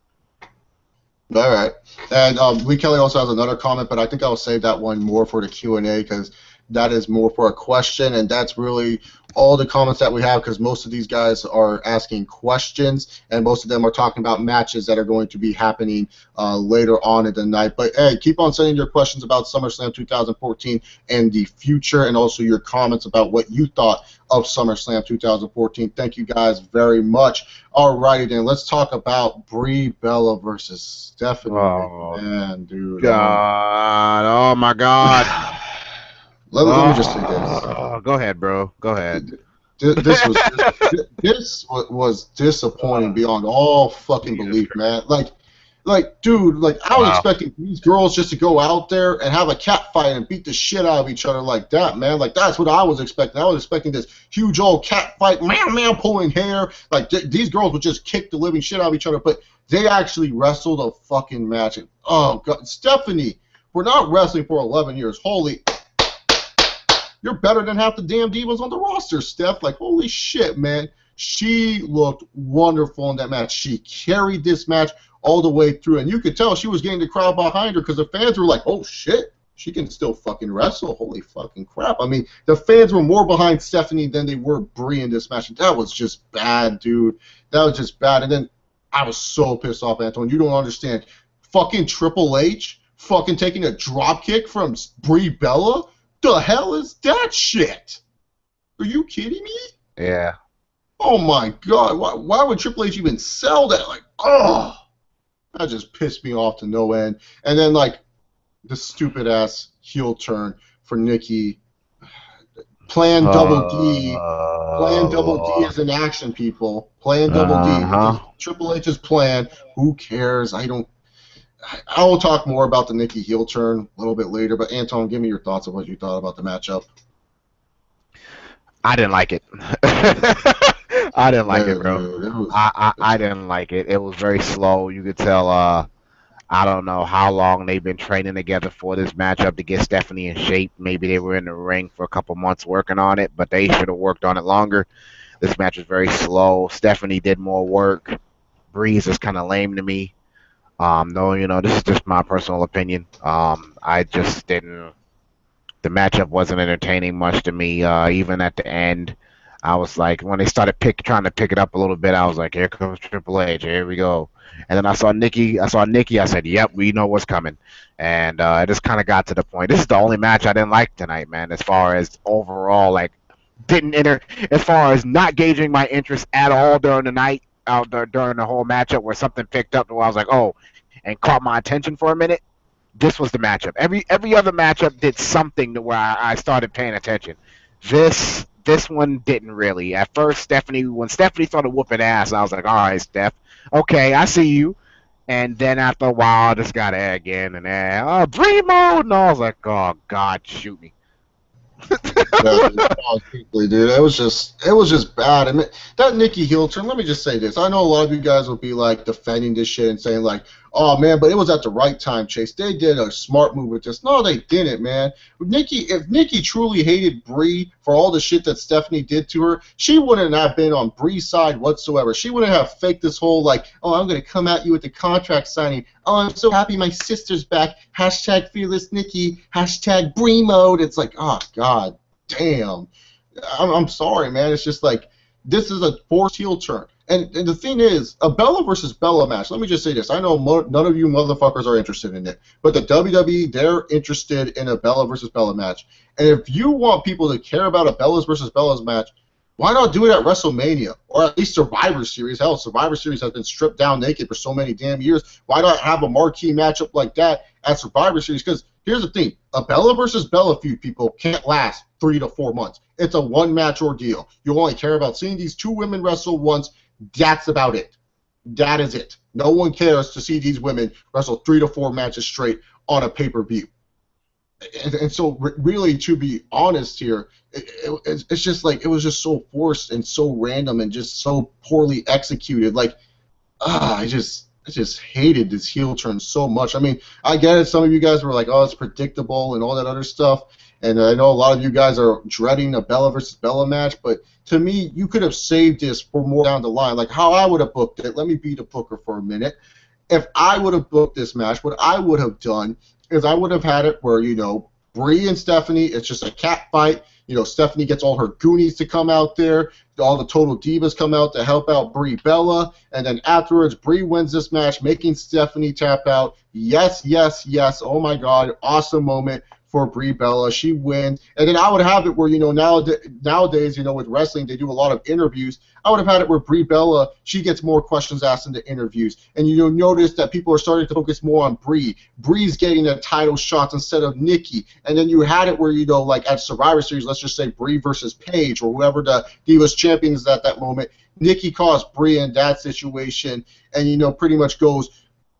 [SPEAKER 1] All right. And Lee Kelly also has another comment, but I think I'll save that one more for the Q&A, because that is more for a question, and that's really all the comments that we have, because most of these guys are asking questions, and most of them are talking about matches that are going to be happening later on in the night. But, hey, keep on sending your questions about SummerSlam 2014 and the future, and also your comments about what you thought of SummerSlam 2014. Thank you guys very much. All righty, then. Let's talk about Brie Bella versus Stephanie.
[SPEAKER 2] Oh,
[SPEAKER 1] man, dude.
[SPEAKER 2] God. Oh, my God.
[SPEAKER 1] Let me just say this.
[SPEAKER 2] Go ahead, bro. Go ahead.
[SPEAKER 1] This was disappointing beyond all fucking belief, man. Dude, I was expecting these girls just to go out there and have a cat fight and beat the shit out of each other like that, man. That's what I was expecting. I was expecting this huge old cat fight, man pulling hair. These girls would just kick the living shit out of each other, but they actually wrestled a fucking match. And, oh, God. Stephanie, we're not wrestling for 11 years. Holy... You're better than half the damn divas on the roster, Steph. Holy shit, man. She looked wonderful in that match. She carried this match all the way through, and you could tell she was getting the crowd behind her, because the fans were like, oh, shit, she can still fucking wrestle. Holy fucking crap. I mean, the fans were more behind Stephanie than they were Brie in this match. That was just bad, dude. That was just bad. And then I was so pissed off, Antoine. You don't understand. Fucking Triple H fucking taking a drop kick from Brie Bella? The hell is that shit? Are you kidding me?
[SPEAKER 2] Yeah.
[SPEAKER 1] Oh my God! Why would Triple H even sell that? That just pissed me off to no end. And then the stupid ass heel turn for Nikki. Plan Double D. Plan Double D is in action, people. Plan Double D. Triple H's plan. Who cares? I will talk more about the Nikki heel turn a little bit later, but Anton, give me your thoughts of what you thought about the matchup.
[SPEAKER 2] I didn't like it. I didn't like it, bro. I didn't like it. It was very slow. You could tell. I don't know how long they've been training together for this matchup to get Stephanie in shape. Maybe they were in the ring for a couple months working on it, but they should have worked on it longer. This match was very slow. Stephanie did more work. Breeze is kind of lame to me. No, this is just my personal opinion. I just didn't. The matchup wasn't entertaining much to me. Even at the end, I was like, when they started trying to pick it up a little bit, I was like, here comes Triple H. Here we go. And then I saw Nikki. I said, yep, we know what's coming. And it just kind of got to the point. This is the only match I didn't like tonight, man. As far as overall, like, didn't enter. As far as not gauging my interest at all during the night, out there during the whole matchup, where something picked up, where I was like, oh, and caught my attention for a minute. This was the matchup. Every other matchup did something to where I started paying attention. This one didn't really. At first, when Stephanie started whooping ass, I was like, all right, Steph, okay, I see you. And then after a while, I just got egg in and Brie mode, and I was like, oh God, shoot me.
[SPEAKER 1] Yeah, dude, it was just bad. I mean, that Nikki heel turn. Let me just say this. I know a lot of you guys will be like defending this shit and saying like, "Oh man," but it was at the right time, Chase. They did a smart move with this. No, they didn't, man. If Nikki truly hated Brie for all the shit that Stephanie did to her, she wouldn't have been on Brie's side whatsoever. She wouldn't have faked this whole like, "Oh, I'm gonna come at you with the contract signing. Oh, I'm so happy my sister's back. Hashtag fearless Nikki. Hashtag Brie mode." It's like, oh God. Damn, I'm sorry, man. It's just like this is a forced heel turn. And the thing is, a Bella versus Bella match. Let me just say this. I know none of you motherfuckers are interested in it, but the WWE, they're interested in a Bella versus Bella match. And if you want people to care about a Bellas versus Bellas match, why not do it at WrestleMania or at least Survivor Series? Hell, Survivor Series has been stripped down naked for so many damn years. Why not have a marquee matchup like that at Survivor Series? Because here's the thing. A Bella versus Bella feud, people, can't last 3 to 4 months. It's a one-match ordeal. You only care about seeing these two women wrestle once. That's about it. That is it. No one cares to see these women wrestle 3 to 4 matches straight on a pay-per-view. And so, really, to be honest here, it's just like it was just so forced and so random and just so poorly executed. Like, I just hated this heel turn so much. I mean, I get it. Some of you guys were like, "Oh, it's predictable" and all that other stuff. And I know a lot of you guys are dreading a Bella versus Bella match, but to me, you could have saved this for more down the line. Like how I would have booked it. Let me be the booker for a minute. If I would have booked this match, what I would have done is I would have had it where, Brie and Stephanie, it's just a cat fight. Stephanie gets all her Goonies to come out there. All the Total Divas come out to help out Brie Bella. And then afterwards, Brie wins this match, making Stephanie tap out. Yes, yes, yes. Oh, my God. Awesome moment for Brie Bella. She wins. And then I would have it where, nowadays, with wrestling, they do a lot of interviews. I would have had it where Brie Bella, she gets more questions asked in the interviews. And you'll notice that people are starting to focus more on Brie. Brie's getting the title shots instead of Nikki. And then you had it where, like at Survivor Series, let's just say Brie versus Paige or whoever the Divas champion is at that moment. Nikki caused Brie in that situation and, pretty much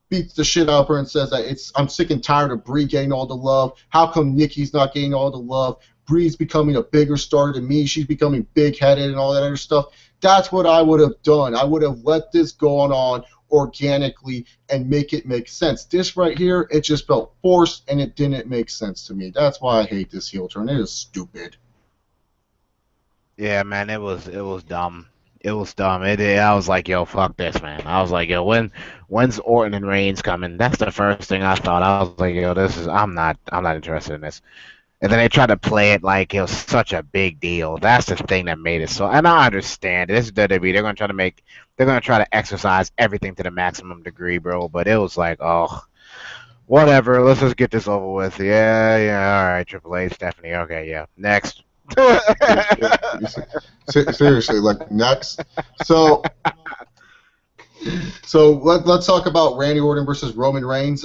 [SPEAKER 1] beats the shit out of her and says that I'm sick and tired of Brie getting all the love. How come Nikki's not getting all the love? Brie's becoming a bigger star than me. She's becoming big-headed and all that other stuff. That's what I would have done. I would have let this go on organically and make it make sense. This right here, it just felt forced and it didn't make sense to me. That's why I hate this heel turn. It is stupid.
[SPEAKER 2] Yeah, man, it was dumb. It was dumb. I was like, yo, fuck this, man. I was like, yo, when's Orton and Reigns coming? That's the first thing I thought. I was like, yo, I'm not interested in this. And then they tried to play it like it was such a big deal. That's the thing that made it so. And I understand this is WWE. They're gonna try to exercise everything to the maximum degree, bro. But it was like, oh, whatever. Let's just get this over with. Yeah. All right, Triple H, Stephanie. Okay, yeah. Next.
[SPEAKER 1] Seriously, like next. So let's talk about Randy Orton versus Roman Reigns.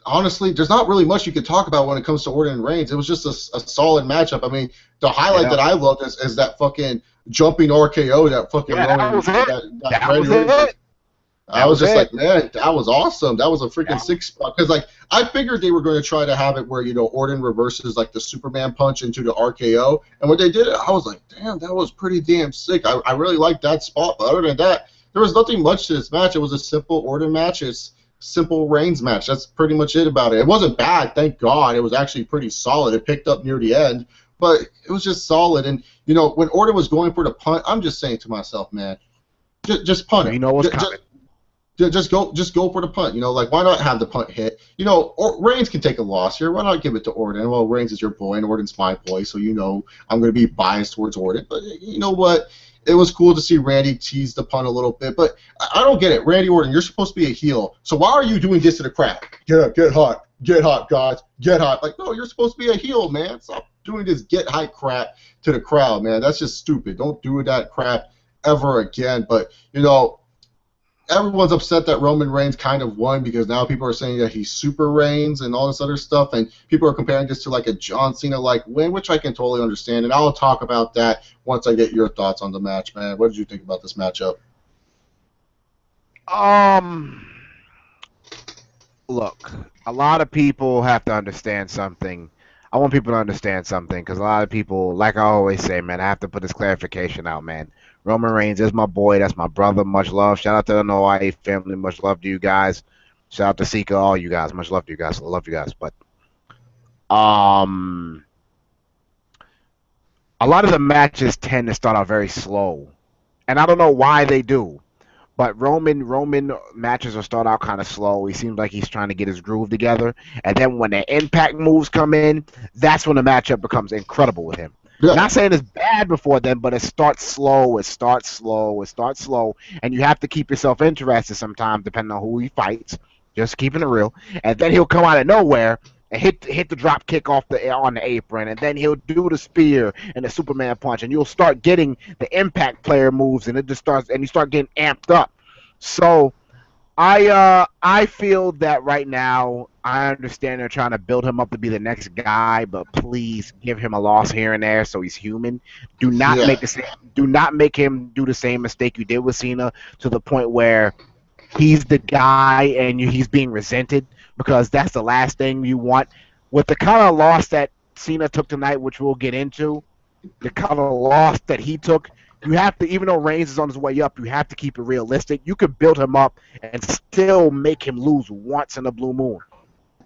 [SPEAKER 1] Honestly, there's not really much you could talk about when it comes to Orton and Reigns. It was just a solid matchup. I mean, the highlight that I loved is that fucking jumping RKO that fucking Roman.
[SPEAKER 2] That was it.
[SPEAKER 1] I was just like, man, that was awesome. That was a freaking sick spot. Because, like, I figured they were going to try to have it where, Orton reverses, like, the Superman punch into the RKO. And when they did it, I was like, damn, that was pretty damn sick. I really liked that spot. But other than that, there was nothing much to this match. It was a simple Orton match. It's simple Reigns match. That's pretty much it about it. It wasn't bad, thank God. It was actually pretty solid. It picked up near the end, but it was just solid. And, you know, when Orton was going for the punt, I'm just saying to myself, man, just punt it.
[SPEAKER 2] You know what's coming.
[SPEAKER 1] Just go for the punt. You know, like, why not have the punt hit? You know, Reigns can take a loss here. Why not give it to Orton? Well, Reigns is your boy, and Orton's my boy, so you know I'm going to be biased towards Orton. But you know what? It was cool to see Randy tease the punt a little bit, but I don't get it. Randy Orton, you're supposed to be a heel, so why are you doing this to the crowd? Get hot, guys, get hot. Like, no, you're supposed to be a heel, man. Stop doing this get hype crap to the crowd, man. That's just stupid. Don't do that crap ever again. But, you know, everyone's upset that Roman Reigns kind of won because now people are saying that he's Super Reigns and all this other stuff, and people are comparing this to like a John Cena-like win, which I can totally understand, and I'll talk about that once I get your thoughts on the match, man. What did you think about this matchup?
[SPEAKER 2] Look, a lot of people have to understand something. I want people to understand something because a lot of people, like I always say, man, I have to put this clarification out, man. Roman Reigns is my boy. That's my brother. Much love. Shout out to the Hawaii family. Much love to you guys. Shout out to Sika, all you guys. Much love to you guys. I love you guys. But a lot of the matches tend to start out very slow, and I don't know why they do. But Roman matches will start out kind of slow. He seems like he's trying to get his groove together, and then when the impact moves come in, that's when the matchup becomes incredible with him.
[SPEAKER 1] Yeah.
[SPEAKER 2] Not saying it's bad before then, but it starts slow, and you have to keep yourself interested sometimes, depending on who he fights. Just keeping it real, and then he'll come out of nowhere and hit the drop kick on the apron, and then he'll do the spear and the Superman punch, and you'll start getting the impact player moves, and it just starts, and you start getting amped up. So I feel that right now, I understand they're trying to build him up to be the next guy, but please give him a loss here and there so he's human. Do not make him do the same mistake you did with Cena to the point where he's the guy and he's being resented, because that's the last thing you want. With the kind of loss that Cena took tonight, which we'll get into, the kind of loss that he took, you have to, even though Reigns is on his way up, you have to keep it realistic. You could build him up and still make him lose once in a blue moon.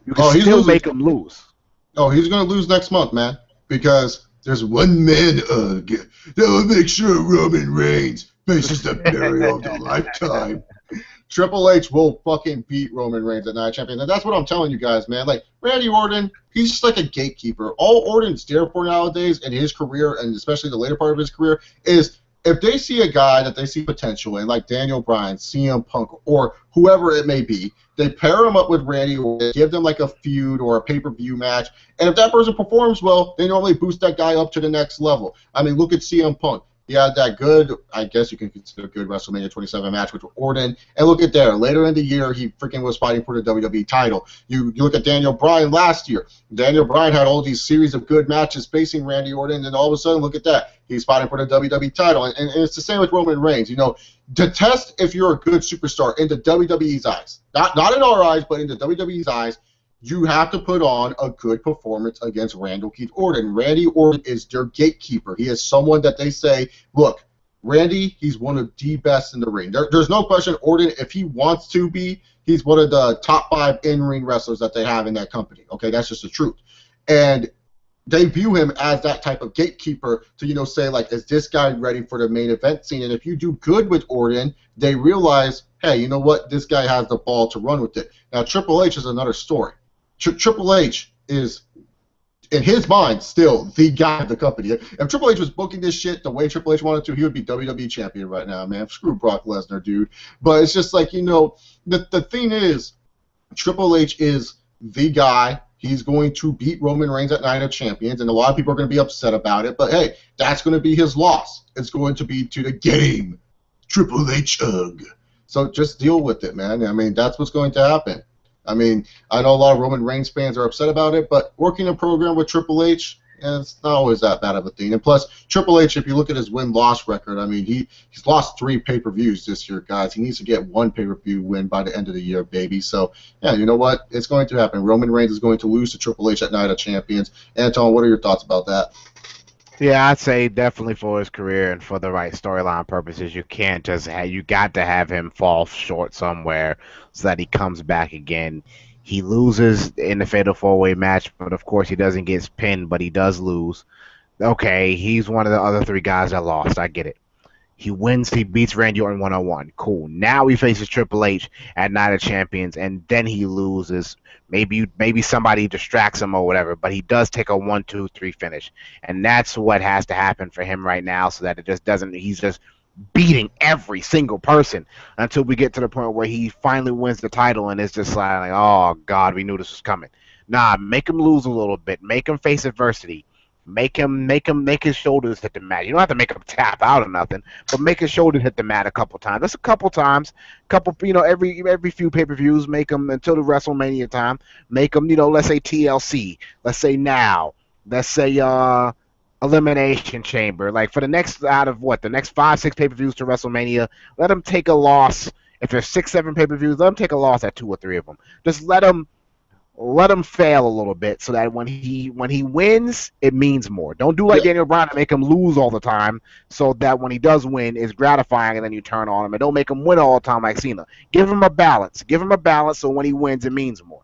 [SPEAKER 2] You can still make him lose.
[SPEAKER 1] Oh, he's going to lose next month, man, because there's one man that will make sure Roman Reigns faces the burial of the lifetime. Triple H will fucking beat Roman Reigns at Night of Champions. And that's what I'm telling you guys, man. Like, Randy Orton, he's just like a gatekeeper. All Orton's there for nowadays in his career, and especially the later part of his career, is if they see a guy that they see potential in, like Daniel Bryan, CM Punk, or whoever it may be, they pair him up with Randy Orton, give them like a feud or a pay-per-view match, and if that person performs well, they normally boost that guy up to the next level. I mean, look at CM Punk. He had that good, I guess you can consider good WrestleMania 27 match with Orton. And look at there. Later in the year, he freaking was fighting for the WWE title. You look at Daniel Bryan last year. Daniel Bryan had all these series of good matches facing Randy Orton, and all of a sudden, look at that. He's fighting for the WWE title. And it's the same with Roman Reigns. You know, to test if you're a good superstar in the WWE's eyes. Not in our eyes, but in the WWE's eyes, you have to put on a good performance against Randall Keith Orton. Randy Orton is their gatekeeper. He is someone that they say, look, Randy, he's one of the best in the ring. There's no question Orton, if he wants to be, he's one of the top 5 in-ring wrestlers that they have in that company. Okay, that's just the truth. And they view him as that type of gatekeeper to, you know, say, like, is this guy ready for the main event scene? And if you do good with Orton, they realize, hey, you know what, this guy has the ball to run with it. Now, Triple H is another story. Triple H is, in his mind, still the guy of the company. If Triple H was booking this shit the way Triple H wanted to, he would be WWE champion right now, man. Screw Brock Lesnar, dude. But it's just like, you know, the thing is, Triple H is the guy. He's going to beat Roman Reigns at Night of Champions, and a lot of people are going to be upset about it. But, hey, that's going to be his loss. It's going to be to the game. Triple H ugh. So just deal with it, man. I mean, that's what's going to happen. I mean, I know a lot of Roman Reigns fans are upset about it, but working a program with Triple H, it's not always that bad of a thing. And plus, Triple H, if you look at his win-loss record, I mean, he's lost 3 pay-per-views this year, guys. He needs to get 1 pay-per-view win by the end of the year, baby. So, yeah, you know what? It's going to happen. Roman Reigns is going to lose to Triple H at Night of Champions. Antoine, what are your thoughts about that?
[SPEAKER 2] Yeah, I'd say definitely for his career and for the right storyline purposes, you can't just have, you got to have him fall short somewhere so that he comes back again. He loses in the Fatal 4-Way match, but of course he doesn't get pinned, but he does lose. Okay, he's one of the other three guys that lost. I get it. He wins. He beats Randy Orton 1-on-1. Cool. Now he faces Triple H at Night of Champions, and then he loses. Maybe somebody distracts him or whatever, but he does take a 1-2-3 finish, and that's what has to happen for him right now, so that it just doesn't. He's just beating every single person until we get to the point where he finally wins the title, and it's just like, oh God, we knew this was coming. Nah, make him lose a little bit. Make him face adversity. Make his shoulders hit the mat. You don't have to make him tap out or nothing, but make his shoulders hit the mat a couple times. Just a couple times, every few pay-per-views. Make him until the WrestleMania time. Make him, let's say TLC. Let's say now. Let's say Elimination Chamber. Like for the next out of what the next 5-6 pay-per-views to WrestleMania, let him take a loss. If there's 6-7 pay-per-views, let him take a loss at 2 or 3 of them. Just let him fail a little bit so that when he wins, it means more. Don't do like Daniel Bryan and make him lose all the time so that when he does win, it's gratifying and then you turn on him. And don't make him win all the time like Cena. Give him a balance. Give him a balance so when he wins, it means more.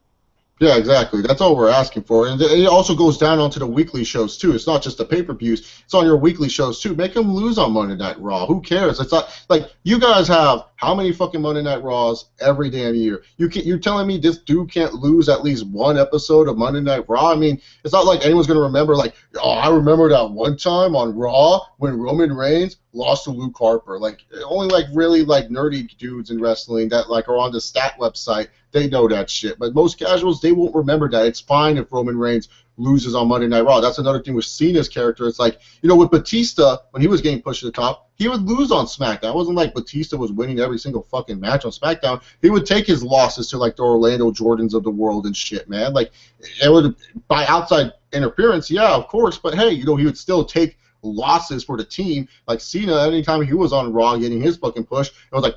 [SPEAKER 1] Yeah, exactly. That's all we're asking for. And it also goes down onto the weekly shows, too. It's not just the pay-per-views. It's on your weekly shows, too. Make them lose on Monday Night Raw. Who cares? It's not like you guys have how many fucking Monday Night Raws every damn year? You're telling me this dude can't lose at least one episode of Monday Night Raw? I mean, it's not like anyone's going to remember, like, oh, I remember that one time on Raw when Roman Reigns lost to Luke Harper. Like, only, like, really, like, nerdy dudes in wrestling that, like, are on the stat website, they know that shit. But most casuals, they won't remember that. It's fine if Roman Reigns loses on Monday Night Raw. That's another thing with Cena's character. It's like, with Batista, when he was getting pushed to the top, he would lose on SmackDown. It wasn't like Batista was winning every single fucking match on SmackDown. He would take his losses to, like, the Orlando Jordans of the world and shit, man. Like, it would, by outside interference, yeah, of course. But, hey, he would still take losses for the team. Like Cena, anytime he was on Raw getting his fucking push, it was like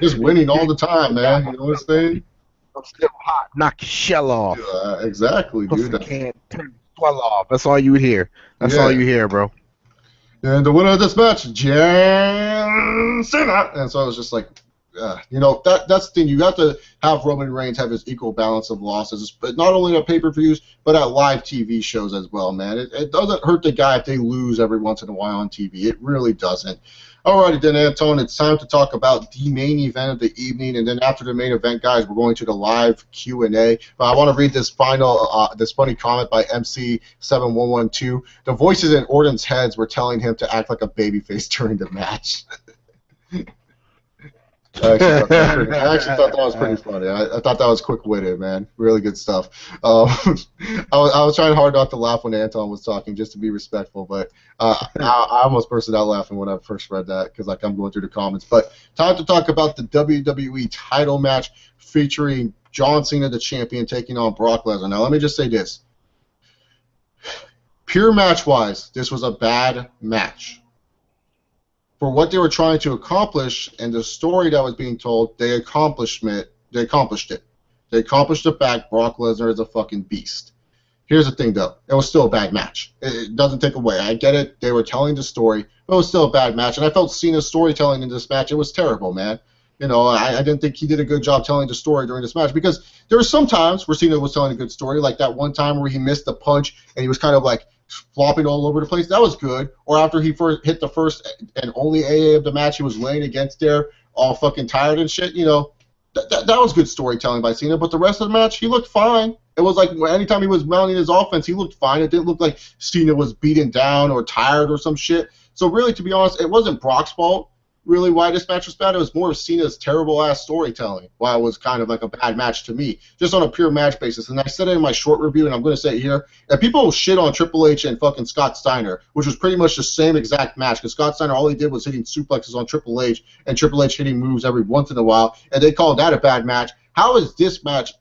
[SPEAKER 1] just winning all the time, man. You know what I'm saying?
[SPEAKER 2] I'm still hot. Knock your shell off.
[SPEAKER 1] Exactly, dude.
[SPEAKER 2] Can't turn the swell off. That's all you hear. That's all you hear, bro.
[SPEAKER 1] And the winner of this match, John Cena. And so I was just like, that's the thing. You got to have Roman Reigns have his equal balance of losses, but not only at pay-per-views, but at live TV shows as well, man. It doesn't hurt the guy if they lose every once in a while on TV. It really doesn't. Alrighty then, Antoine, it's time to talk about the main event of the evening, and then after the main event, guys, we're going to the live Q&A. But I want to read this funny comment by MC7112. The voices in Orton's heads were telling him to act like a babyface during the match. I actually thought that was pretty funny. I thought that was quick-witted, man. Really good stuff. I was trying hard not to laugh when Anton was talking, just to be respectful, but I almost bursted out laughing when I first read that because I'm going through the comments. But time to talk about the WWE title match featuring John Cena, the champion, taking on Brock Lesnar. Now, let me just say this. Pure match-wise, this was a bad match. For what they were trying to accomplish and the story that was being told, they accomplished it. They accomplished the fact Brock Lesnar is a fucking beast. Here's the thing, though. It was still a bad match. It doesn't take away. I get it. They were telling the story, but it was still a bad match. And I felt Cena's storytelling in this match, it was terrible, man. I didn't think he did a good job telling the story during this match because there were some times where Cena was telling a good story, like that one time where he missed the punch and he was kind of like flopping all over the place. That was good. Or after he first hit the first and only AA of the match, he was laying against there all fucking tired and shit. That was good storytelling by Cena. But the rest of the match, he looked fine. It was like anytime he was mounting his offense, he looked fine. It didn't look like Cena was beaten down or tired or some shit. So really, to be honest, it wasn't Brock's fault. Really, why this match was bad, it was more of Cena's terrible-ass storytelling, why it was kind of like a bad match to me, just on a pure match basis. And I said it in my short review, and I'm going to say it here, that people shit on Triple H and fucking Scott Steiner, which was pretty much the same exact match, because Scott Steiner, all he did was hitting suplexes on Triple H, and Triple H hitting moves every once in a while, and they called that a bad match. How is this match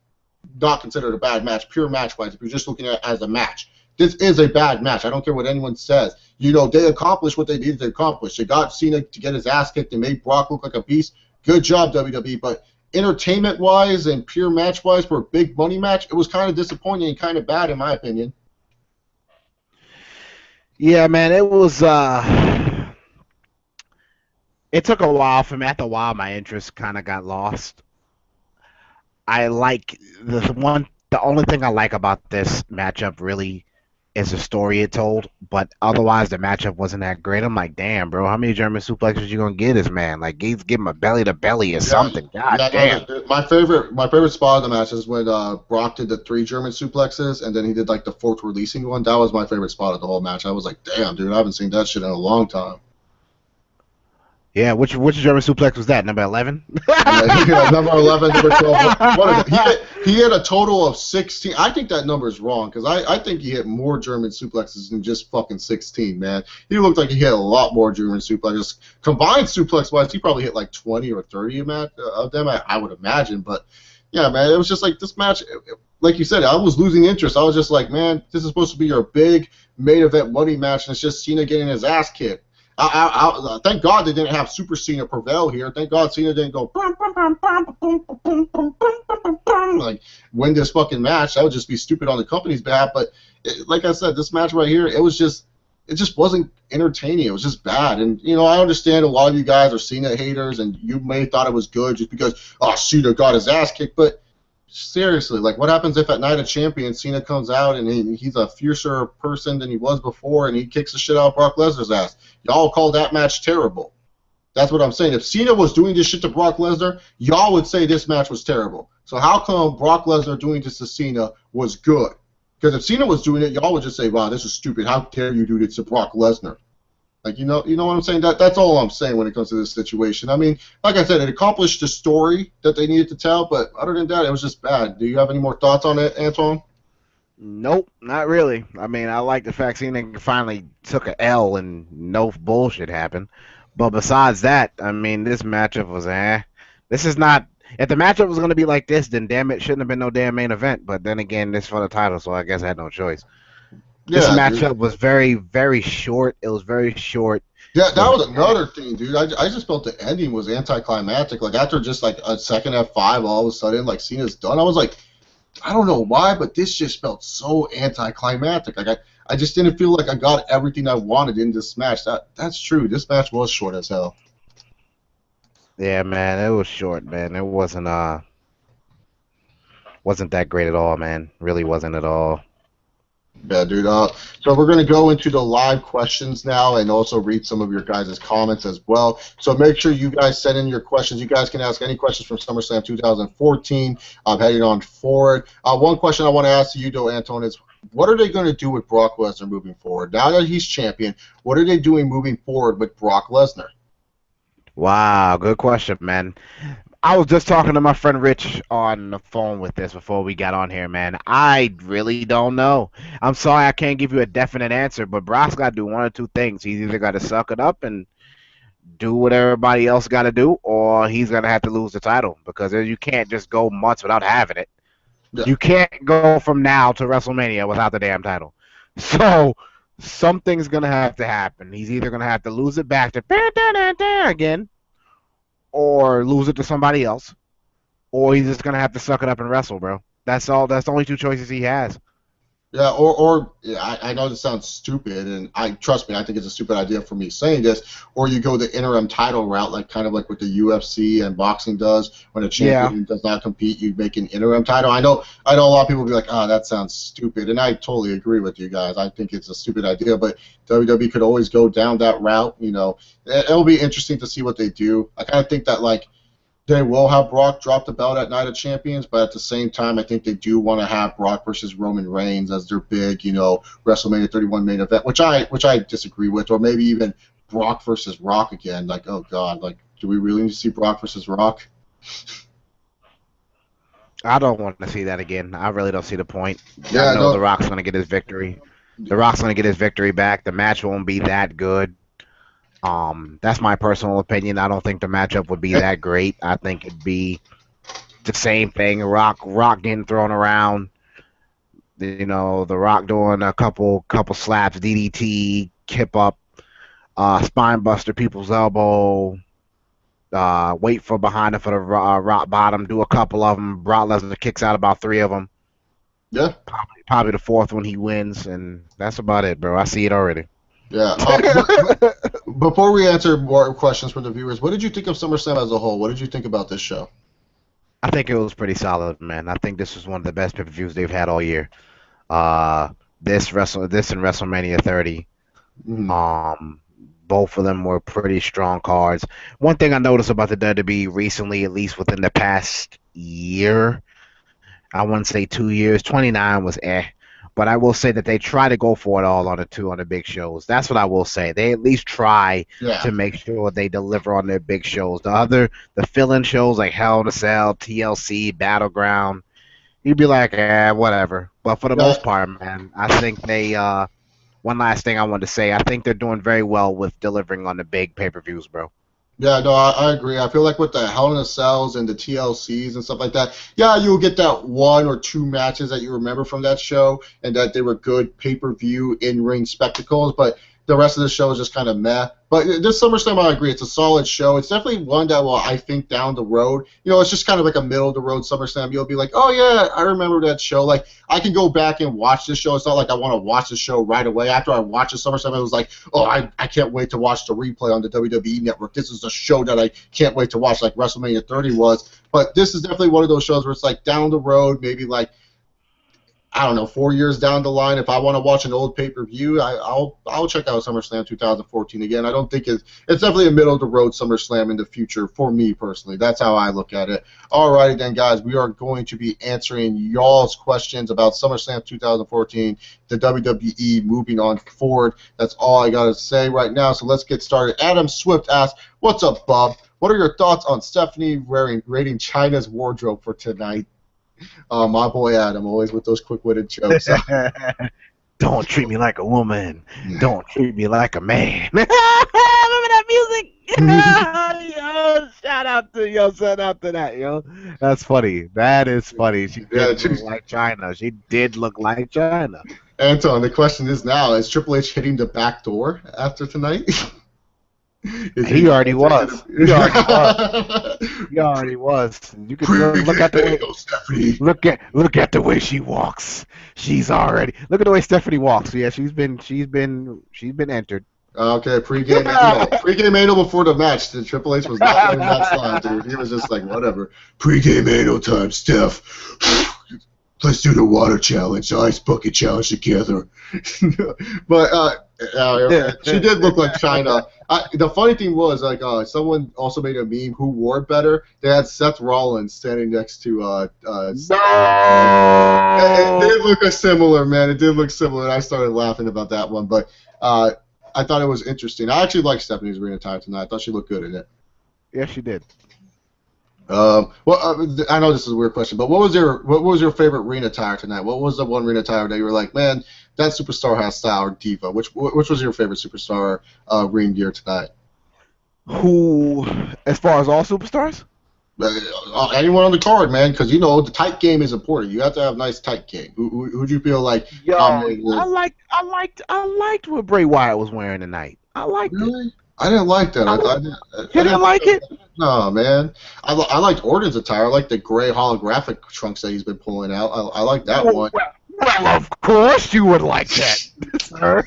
[SPEAKER 1] not considered a bad match, pure match-wise, if you're just looking at it as a match? This is a bad match. I don't care what anyone says. They accomplished what they needed to accomplish. They got Cena to get his ass kicked and made Brock look like a beast. Good job, WWE. But entertainment-wise and pure match-wise for a big money match, it was kind of disappointing and kind of bad in my opinion.
[SPEAKER 2] Yeah, man, it was. It took a while for me. After a while, my interest kind of got lost. I like the only thing I like about this matchup really is the story it told, but otherwise the matchup wasn't that great. I'm like, damn, bro, how many German suplexes you gonna get this man? Like, give him a belly to belly or
[SPEAKER 1] Yeah,
[SPEAKER 2] something. God
[SPEAKER 1] yeah.
[SPEAKER 2] damn.
[SPEAKER 1] No, my favorite spot of the match is when Brock did the 3 German suplexes and then he did like the 4th releasing one. That was my favorite spot of the whole match. I was like, damn, dude, I haven't seen that shit in a long time.
[SPEAKER 2] Yeah, which German suplex was that? Number 11?
[SPEAKER 1] Yeah, number 11, number 12. What is it? He had a total of 16. I think that number is wrong because I think he hit more German suplexes than just fucking 16, man. He looked like he hit a lot more German suplexes. Combined suplex-wise, he probably hit like 20 or 30 of them, I would imagine. But, yeah, man, it was just like this match, like you said, I was losing interest. I was just like, man, this is supposed to be your big main event money match, and it's just Cena getting his ass kicked. Thank God they didn't have Super Cena prevail here. Thank God Cena didn't go like win this fucking match. That would just be stupid on the company's behalf. But like I said, this match right here, it just wasn't entertaining. It was just bad. And you know, I understand a lot of you guys are Cena haters, and you may have thought it was good just because Cena got his ass kicked, but. Seriously, like what happens if at Night of Champions Cena comes out and he's a fiercer person than he was before and he kicks the shit out of Brock Lesnar's ass? Y'all call that match terrible. That's what I'm saying. If Cena was doing this shit to Brock Lesnar, y'all would say this match was terrible. So how come Brock Lesnar doing this to Cena was good? Because if Cena was doing it, y'all would just say, wow, this is stupid. How dare you do this to Brock Lesnar? Like, you know what I'm saying? That's all I'm saying when it comes to this situation. I mean, like I said, it accomplished the story that they needed to tell, but other than that, it was just bad. Do you have any more thoughts on it, Antoine?
[SPEAKER 2] Nope, not really. I mean, I like the fact Cena finally took a L and no bullshit happened. But besides that, I mean, this matchup was This is not. If the matchup was going to be like this, then damn it, shouldn't have been no damn main event. But then again, this for the title, so I guess I had no choice. This
[SPEAKER 1] Yeah, dude.
[SPEAKER 2] matchup was very, very short. It was very short.
[SPEAKER 1] Yeah, that was another thing, dude. I just felt the ending was anticlimactic. Like, after just, like, a second F5, all of a sudden, like, Cena's done. I was like, I don't know why, but this just felt so anticlimactic. Like, I just didn't feel like I got everything I wanted in this match. That's true. This match was short as hell.
[SPEAKER 2] Yeah, man, it was short, man. It wasn't that great at all, man. Really wasn't at all.
[SPEAKER 1] Yeah, dude. So we're going to go into the live questions now and also read some of your guys' comments as well. So make sure you guys send in your questions. You guys can ask any questions from SummerSlam 2014 heading on forward. One question I want to ask you, though, Antoine, is what are they going to do with Brock Lesnar moving forward? Now that he's champion, what are they doing moving forward with Brock Lesnar?
[SPEAKER 2] Wow, good question, man. I was just talking to my friend Rich on the phone with this before we got on here, man. I really don't know. I'm sorry I can't give you a definite answer, but Brock's got to do one or two things. He's either got to suck it up and do what everybody else got to do, or he's going to have to lose the title because you can't just go months without having it.
[SPEAKER 1] Yeah.
[SPEAKER 2] You can't go from now to WrestleMania without the damn title. So something's going to have to happen. He's either going to have to lose it back to again, or lose it to somebody else, or he's just gonna have to suck it up and wrestle, bro. That's all. That's the only two choices he has.
[SPEAKER 1] Yeah, or yeah, I know this sounds stupid, and trust me, I think it's a stupid idea for me saying this. Or you go the interim title route, like kind of like what the UFC and boxing does. When a champion does not compete, you make an interim title. I know a lot of people will be like, that sounds stupid, and I totally agree with you guys. I think it's a stupid idea, but WWE could always go down that route. You know, it'll be interesting to see what they do. I kind of think that like. They will have Brock drop the belt at Night of Champions, but at the same time, I think they do want to have Brock versus Roman Reigns as their big, WrestleMania 31 main event, which I disagree with, or maybe even Brock versus Rock again. Like, oh God, like, do we really need to see Brock versus Rock?
[SPEAKER 2] I don't want to see that again. I really don't see the point.
[SPEAKER 1] Yeah,
[SPEAKER 2] I know The Rock's gonna get his victory. The Rock's gonna get his victory back. The match won't be that good. That's my personal opinion. I don't think the matchup would be that great. I think it'd be the same thing. Rock getting thrown around. The Rock doing a couple slaps, DDT, kip up, spine buster, people's elbow, wait for behind him for the rock bottom, do a couple of them. Brock Lesnar kicks out about 3 of them.
[SPEAKER 1] Yeah.
[SPEAKER 2] Probably the 4th one he wins, and that's about it, bro. I see it already.
[SPEAKER 1] Yeah. Before we answer more questions from the viewers, what did you think of SummerSlam as a whole? What did you think about this show?
[SPEAKER 2] I think it was pretty solid, man. I think this was one of the best pay-per-views they've had all year. This and WrestleMania 30. Both of them were pretty strong cards. One thing I noticed about the WWE recently, at least within the past year, I wouldn't say 2 years. 29 was but I will say that they try to go for it all on the big shows. That's what I will say. They at least try to make sure they deliver on their big shows. The fill-in shows like Hell in a Cell, TLC, Battleground, you'd be like, whatever. But for the most part, man, I think they. One last thing I wanted to say, I think they're doing very well with delivering on the big pay-per-views, bro.
[SPEAKER 1] Yeah, no, I agree. I feel like with the Hell in a Cells and the TLCs and stuff like that, you'll get that 1 or 2 matches that you remember from that show and that they were good pay-per-view in-ring spectacles, but the rest of the show is just kind of meh. But this SummerSlam, I agree, it's a solid show. It's definitely one that will, I think, down the road, it's just kind of like a middle-of-the-road SummerSlam. You'll be like, oh, yeah, I remember that show. Like, I can go back and watch this show. It's not like I want to watch the show right away. After I watched the SummerSlam, it was like, oh, I can't wait to watch the replay on the WWE Network. This is a show that I can't wait to watch, like WrestleMania 30 was. But this is definitely one of those shows where it's like down the road, maybe like, I don't know, 4 years down the line, if I want to watch an old pay-per-view, I'll check out SummerSlam 2014 again. I don't think it's definitely a middle-of-the-road SummerSlam in the future for me personally. That's how I look at it. All righty then, guys, we are going to be answering y'all's questions about SummerSlam 2014, the WWE moving on forward. That's all I got to say right now, so let's get started. Adam Swift asks, what's up, Bob? What are your thoughts on Stephanie rating Chyna's wardrobe for tonight? My boy Adam, always with those quick-witted jokes.
[SPEAKER 2] Don't treat me like a woman. Don't treat me like a man. Remember that music? Shout out to that, yo. That's funny. That is funny. She did look like Chyna. She did look like Chyna.
[SPEAKER 1] Antoine, the question is now, is Triple H hitting the back door after tonight?
[SPEAKER 2] He already was. He already was. You can look at the way, look at the way she walks. She's already look at the way Stephanie walks. Yeah, she's been entered.
[SPEAKER 1] Okay, pregame anal before the match. The Triple H was not playing that line, dude. He was just like, whatever. Pregame anal time, Steph. Let's do the water challenge, the ice bucket challenge together. But she did look like Chyna. The funny thing was, like, someone also made a meme who wore it better. They had Seth Rollins standing next to. It did look similar, man. It did look similar. And I started laughing about that one, but I thought it was interesting. I actually liked Stephanie's ring attire tonight. I thought she looked good in it.
[SPEAKER 2] Yeah, she did.
[SPEAKER 1] Well, I know this is a weird question, but what was your favorite ring attire tonight? What was the one ring attire that you were like, man, that superstar has style, or diva? Which was your favorite superstar ring gear tonight?
[SPEAKER 2] Who, as far as all superstars?
[SPEAKER 1] Anyone on the card, man, because the tight game is important. You have to have nice tight game. Who'd you feel like?
[SPEAKER 2] Yo, I liked what Bray Wyatt was wearing tonight. I liked it.
[SPEAKER 1] I didn't like that.
[SPEAKER 2] You didn't like it?
[SPEAKER 1] No, man. I liked Orton's attire. I like the gray holographic trunks that he's been pulling out. I like that one.
[SPEAKER 2] Well, of course you would like that, sir.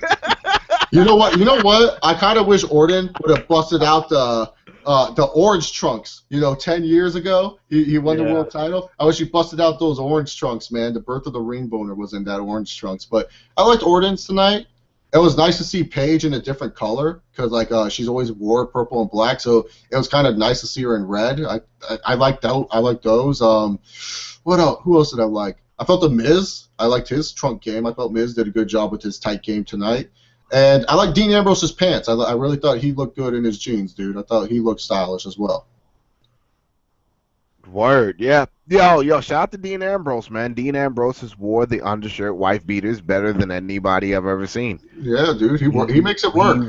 [SPEAKER 1] You know what? I kind of wish Orton would have busted out the orange trunks. 10 years ago, he won the world title. I wish he busted out those orange trunks, man. The birth of the ring boner was in that orange trunks. But I liked Orton's tonight. It was nice to see Paige in a different color because she's always wore purple and black, so it was kind of nice to see her in red. I liked that. I liked those. What else? Who else did I like? I felt the Miz. I liked his trunk game. I felt Miz did a good job with his tight game tonight. And I like Dean Ambrose's pants. I really thought he looked good in his jeans, dude. I thought he looked stylish as well.
[SPEAKER 2] Word, yeah. Yo, shout out to Dean Ambrose, man. Dean Ambrose has wore the undershirt wife beaters better than anybody I've ever seen.
[SPEAKER 1] Yeah, dude. He makes it work.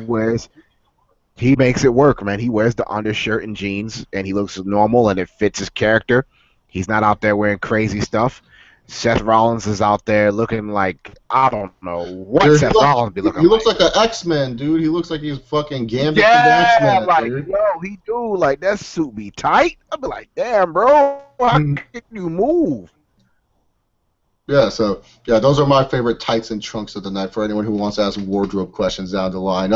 [SPEAKER 2] He makes it work, man. He wears the undershirt and jeans, and he looks normal, and it fits his character. He's not out there wearing crazy stuff. Seth Rollins is out there looking like I don't know what
[SPEAKER 1] Dude,
[SPEAKER 2] Seth Rollins be looking
[SPEAKER 1] he looks
[SPEAKER 2] like.
[SPEAKER 1] like an X-Men, dude. He looks like he's fucking Gambit from the
[SPEAKER 2] Yeah,
[SPEAKER 1] X-Men,
[SPEAKER 2] like
[SPEAKER 1] dude.
[SPEAKER 2] yo, he do like that suit be tight. I'd be like, damn, bro, how can you move?
[SPEAKER 1] Yeah, so yeah, those are my favorite tights and trunks of the night for anyone who wants to ask wardrobe questions down the line.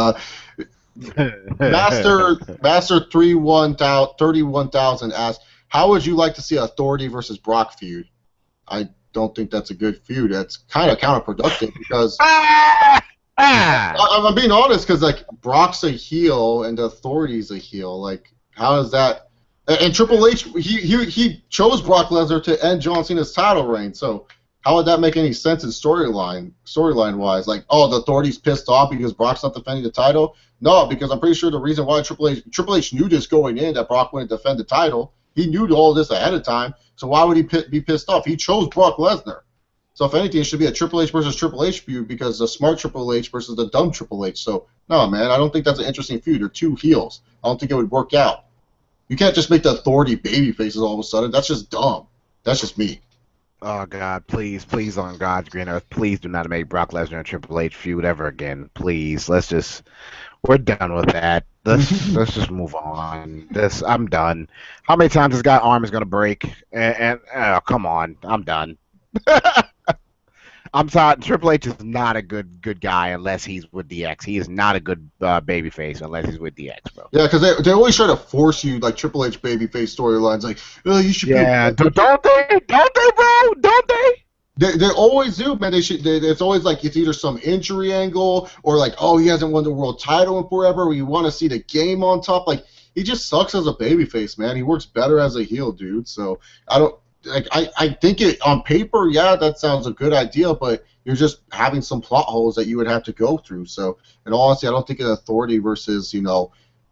[SPEAKER 1] Master 31,000 asks, how would you like to see Authority versus Brock feud? I don't think that's a good feud. That's kind of counterproductive because I'm being honest, because like Brock's a heel and the Authority's a heel. Like, how is that? And Triple H, he chose Brock Lesnar to end John Cena's title reign. So how would that make any sense in storyline wise? Like, oh, the Authority's pissed off because Brock's not defending the title. No, because I'm pretty sure the reason why Triple H knew this going in, that Brock wouldn't defend the title. He knew all this ahead of time. So why would he be pissed off? He chose Brock Lesnar. So if anything, it should be a Triple H versus Triple H feud, because the smart Triple H versus the dumb Triple H. So no, man, I don't think that's an interesting feud. They're two heels. I don't think it would work out. You can't just make the Authority baby faces all of a sudden. That's just dumb. That's just me.
[SPEAKER 2] Oh God, please, please, on God's green earth, please do not make Brock Lesnar and Triple H feud ever again. Please, we're done with that. Let's just move on. I'm done. How many times this guy's arm is gonna break? And oh, come on, I'm done. I'm sorry, Triple H is not a good guy unless he's with DX. He is not a good babyface unless he's with DX, bro.
[SPEAKER 1] Yeah, because they always try to force you, like Triple H babyface storylines, like, oh, you should
[SPEAKER 2] Yeah,
[SPEAKER 1] be.
[SPEAKER 2] don't they, bro? Don't they?
[SPEAKER 1] They always do, man. It's always like it's either some injury angle or like, oh, he hasn't won the world title in forever. We want to see the game on top. Like, he just sucks as a babyface, man. He works better as a heel, dude. So I don't like. I think it on paper, yeah, that sounds a good idea, but you're just having some plot holes that you would have to go through. So, in all honesty, I don't think an Authority versus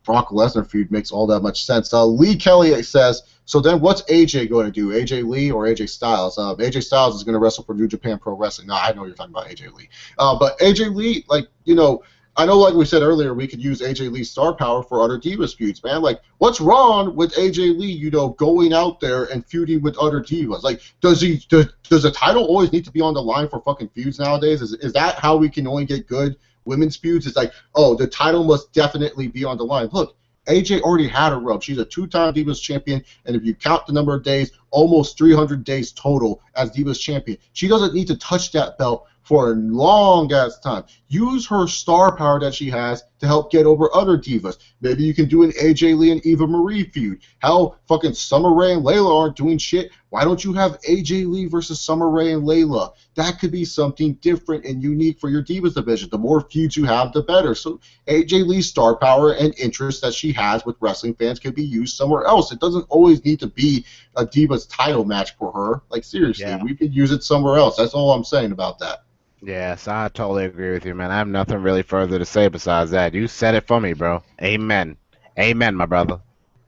[SPEAKER 1] Brock Lesnar feud makes all that much sense. Lee Kelly says, so then what's AJ going to do? AJ Lee or AJ Styles? AJ Styles is going to wrestle for New Japan Pro Wrestling. No, I know you're talking about AJ Lee. But AJ Lee, I know, like we said earlier, we could use AJ Lee's star power for other Divas feuds, man. Like, what's wrong with AJ Lee, going out there and feuding with other Divas? Like, does the title always need to be on the line for fucking feuds nowadays? Is that how we can only get good women's feuds? It's like, oh, the title must definitely be on the line. Look, AJ already had a rub. She's a two-time Divas champion, and if you count the number of days, almost 300 days total as Divas champion. She doesn't need to touch that belt for a long-ass time. Use her star power that she has to help get over other Divas. Maybe you can do an AJ Lee and Eva Marie feud. Hell, fucking Summer Rae and Layla aren't doing shit. Why don't you have AJ Lee versus Summer Rae and Layla? That could be something different and unique for your Divas division. The more feuds you have, the better. So AJ Lee's star power and interest that she has with wrestling fans could be used somewhere else. It doesn't always need to be a Divas title match for her. Like, seriously,
[SPEAKER 2] Yeah.
[SPEAKER 1] we could use it somewhere else. That's all I'm saying about that.
[SPEAKER 2] Yes, I totally agree with you, man. I have nothing really further to say besides that. You said it for me, bro. Amen. Amen, my brother.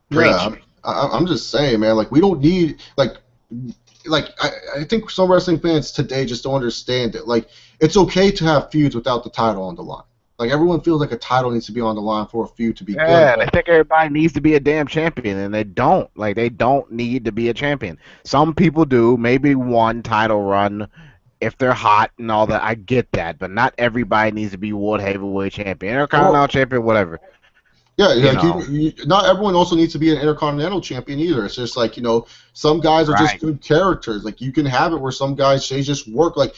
[SPEAKER 2] Preach.
[SPEAKER 1] Yeah, I'm just saying, man. Like, we don't need I think some wrestling fans today just don't understand it. Like, it's okay to have feuds without the title on the line. Like, everyone feels like a title needs to be on the line for a feud to be good.
[SPEAKER 2] Yeah, they think everybody needs to be a damn champion, and they don't. Like, they don't need to be a champion. Some people do. Maybe one title run if they're hot and all that. I get that, but not everybody needs to be world heavyweight champion or continental champion, whatever.
[SPEAKER 1] Yeah, like not everyone also needs to be an intercontinental champion either. It's just like, some guys are just good characters. Like, you can have it where some guys, they just work. Like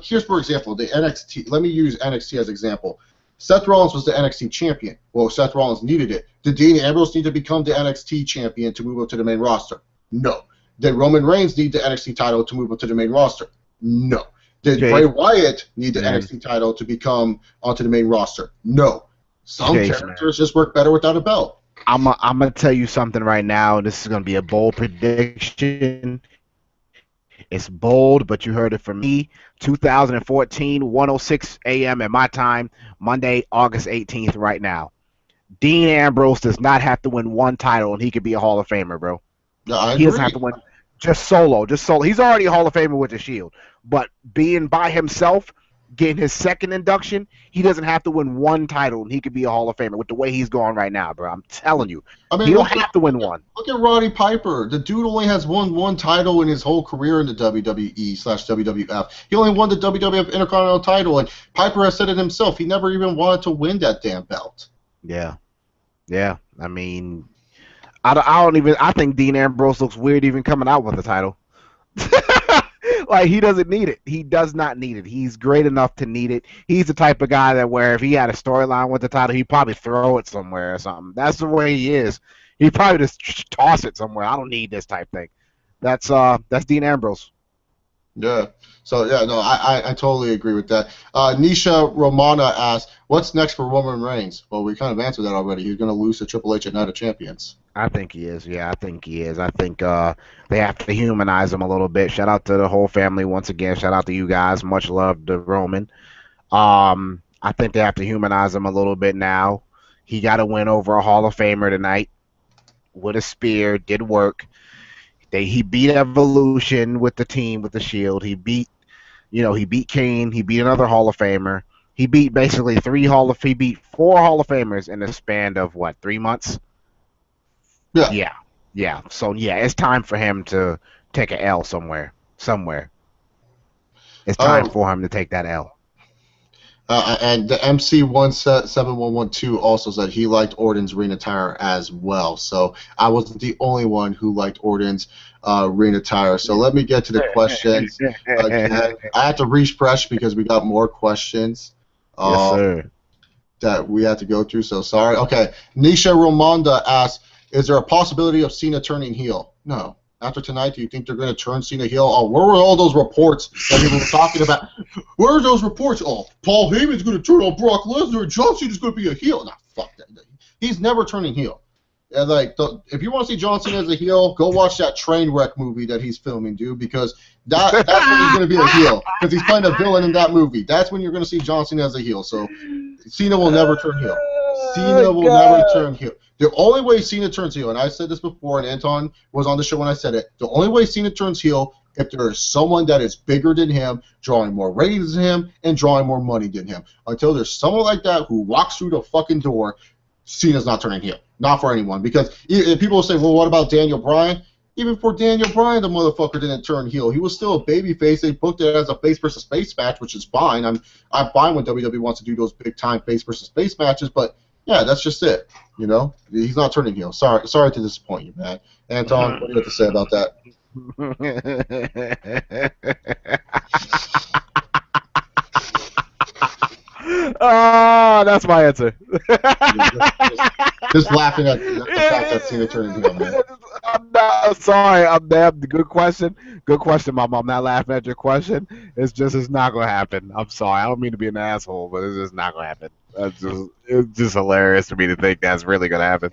[SPEAKER 1] here's, for example, the NXT. Let me use NXT as example. Seth Rollins was the NXT champion. Well, Seth Rollins needed it. Did Dean Ambrose need to become the NXT champion to move up to the main roster? No. Did Roman Reigns need the NXT title to move up to the main roster? No. Did Bray Wyatt need the NXT title to become onto the main roster? No. Some characters just work better without a belt.
[SPEAKER 2] I'm gonna tell you something right now. This is gonna be a bold prediction. It's bold, but you heard it from me. 2014, 1:06 a.m. at my time, Monday, August 18th. Right now, Dean Ambrose does not have to win one title, and he could be a Hall of Famer, bro. He doesn't have to win just solo. He's already a Hall of Famer with the Shield, but being by himself, getting his second induction, he doesn't have to win one title, and he could be a Hall of Famer with the way he's going right now, bro. I'm telling you,
[SPEAKER 1] I mean,
[SPEAKER 2] he don't have to win one.
[SPEAKER 1] Look at Roddy Piper. The dude only has won one title in his whole career in the WWE/WWF. He only won the WWF Intercontinental title, and Piper has said it himself. He never even wanted to win that damn belt.
[SPEAKER 2] Yeah. I mean, I think Dean Ambrose looks weird even coming out with the title. Like, he doesn't need it. He does not need it. He's great enough to need it. He's the type of guy that where if he had a storyline with the title, he'd probably throw it somewhere or something. That's the way he is. He'd probably just toss it somewhere. I don't need this type thing. That's Dean Ambrose.
[SPEAKER 1] Yeah. So, yeah, no, I totally agree with that. Nisha Romana asks, what's next for Roman Reigns? Well, we kind of answered that already. He's going to lose to Triple H at Night of Champions.
[SPEAKER 2] I think he is. Yeah, I think he is. I think they have to humanize him a little bit. Shout out to the whole family once again. Shout out to you guys. Much love to Roman. I think they have to humanize him a little bit now. He got to win over a Hall of Famer tonight with a spear. Did work. He beat Evolution with the team with the Shield. He beat Kane. He beat another Hall of Famer. He beat basically he beat 4 Hall of Famers in the span of what, 3 months? Yeah. So yeah, it's time for him to take an L somewhere. It's time for him to take that L.
[SPEAKER 1] And the MC7112 also said he liked Orton's ring attire as well. So I wasn't the only one who liked Orton's ring attire. So let me get to the questions again. I had to refresh because we got more questions
[SPEAKER 2] Yes, sir.
[SPEAKER 1] that we had to go through. So sorry. Okay. Nisha Romonda asks, is there a possibility of Cena turning heel? No. After tonight, do you think they're going to turn Cena heel? Oh, where were all those reports that people were talking about? Where are those reports? Oh, Paul Heyman's going to turn on Brock Lesnar and John Cena's going to be a heel. Nah, fuck that. He's never turning heel. And if you want to see John Cena as a heel, go watch that Trainwreck movie that he's filming, dude, because that's when he's going to be a heel, because he's playing a villain in that movie. That's when you're going to see John Cena as a heel. So Cena will never turn heel. Cena will never turn heel. The only way Cena turns heel, and I said this before, and Antoine was on the show when I said it, the only way Cena turns heel if there is someone that is bigger than him, drawing more ratings than him, and drawing more money than him. Until there's someone like that who walks through the fucking door, Cena's not turning heel. Not for anyone. Because people will say, well, what about Daniel Bryan? Even for Daniel Bryan, the motherfucker didn't turn heel. He was still a babyface. They booked it as a face versus face match, which is fine. I'm fine when WWE wants to do those big time face versus face matches, but yeah, that's just it. You know, he's not turning heel. Sorry to disappoint you, man. Anton, what do you have to say about that?
[SPEAKER 2] Oh, that's my answer.
[SPEAKER 1] Just laughing at the fact that Cena turning heel, man.
[SPEAKER 2] I'm not sorry. I'm damn. Good question. Good question, Mom. I'm not laughing at your question. It's not gonna happen. I'm sorry. I don't mean to be an asshole, but it's just not gonna happen. It's just hilarious for me to think that's really gonna happen.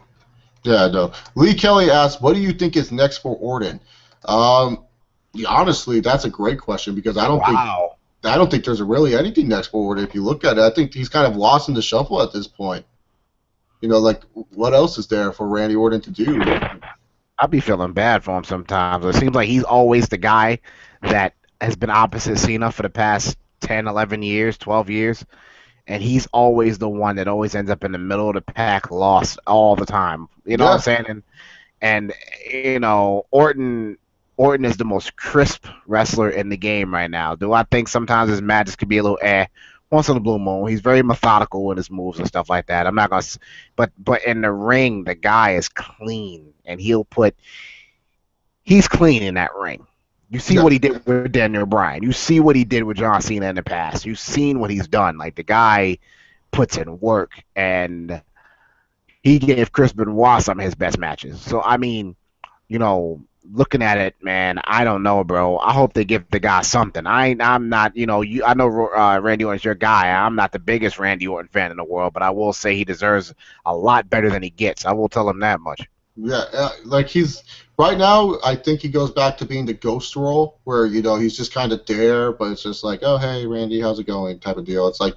[SPEAKER 1] Yeah, no. Lee Kelly asked, "What do you think is next for Orton?" Honestly, that's a great question because I don't think there's really anything next for Orton. If you look at it, I think he's kind of lost in the shuffle at this point. You know, like what else is there for Randy Orton to do?
[SPEAKER 2] I'd be feeling bad for him sometimes. It seems like he's always the guy that has been opposite Cena for the past 10, 11 years, 12 years. And he's always the one that always ends up in the middle of the pack, lost all the time. You know what I'm saying? And you know, Orton is the most crisp wrestler in the game right now. Do I think sometimes his matches could be a little once in a blue moon? He's very methodical with his moves and stuff like that. I'm not gonna, but in the ring, the guy is clean, and he's clean in that ring. You see what he did with Daniel Bryan. You see what he did with John Cena in the past. You've seen what he's done. Like, the guy puts in work, and he gave Chris Benoit some of his best matches. So, I mean, you know, looking at it, man, I don't know, bro. I hope they give the guy something. I'm not, you know, I know Randy Orton's your guy. I'm not the biggest Randy Orton fan in the world, but I will say he deserves a lot better than he gets. I will tell him that much.
[SPEAKER 1] Yeah, like he's right now. I think he goes back to being the ghost role, where you know he's just kind of there, but it's just like, oh hey Randy, how's it going, type of deal. It's like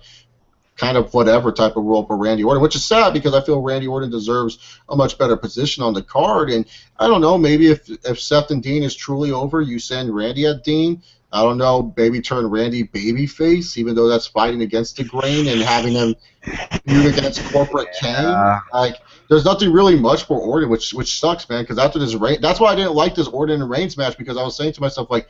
[SPEAKER 1] kind of whatever type of role for Randy Orton, which is sad because I feel Randy Orton deserves a much better position on the card. And I don't know, maybe if Seth and Dean is truly over, you send Randy at Dean. I don't know, maybe turn Randy babyface, even though that's fighting against the grain, and having him feud against corporate Kane. Like, there's nothing really much for Orton, which sucks, man. Because after this Reigns, that's why I didn't like this Orton and Reigns match, because I was saying to myself, like,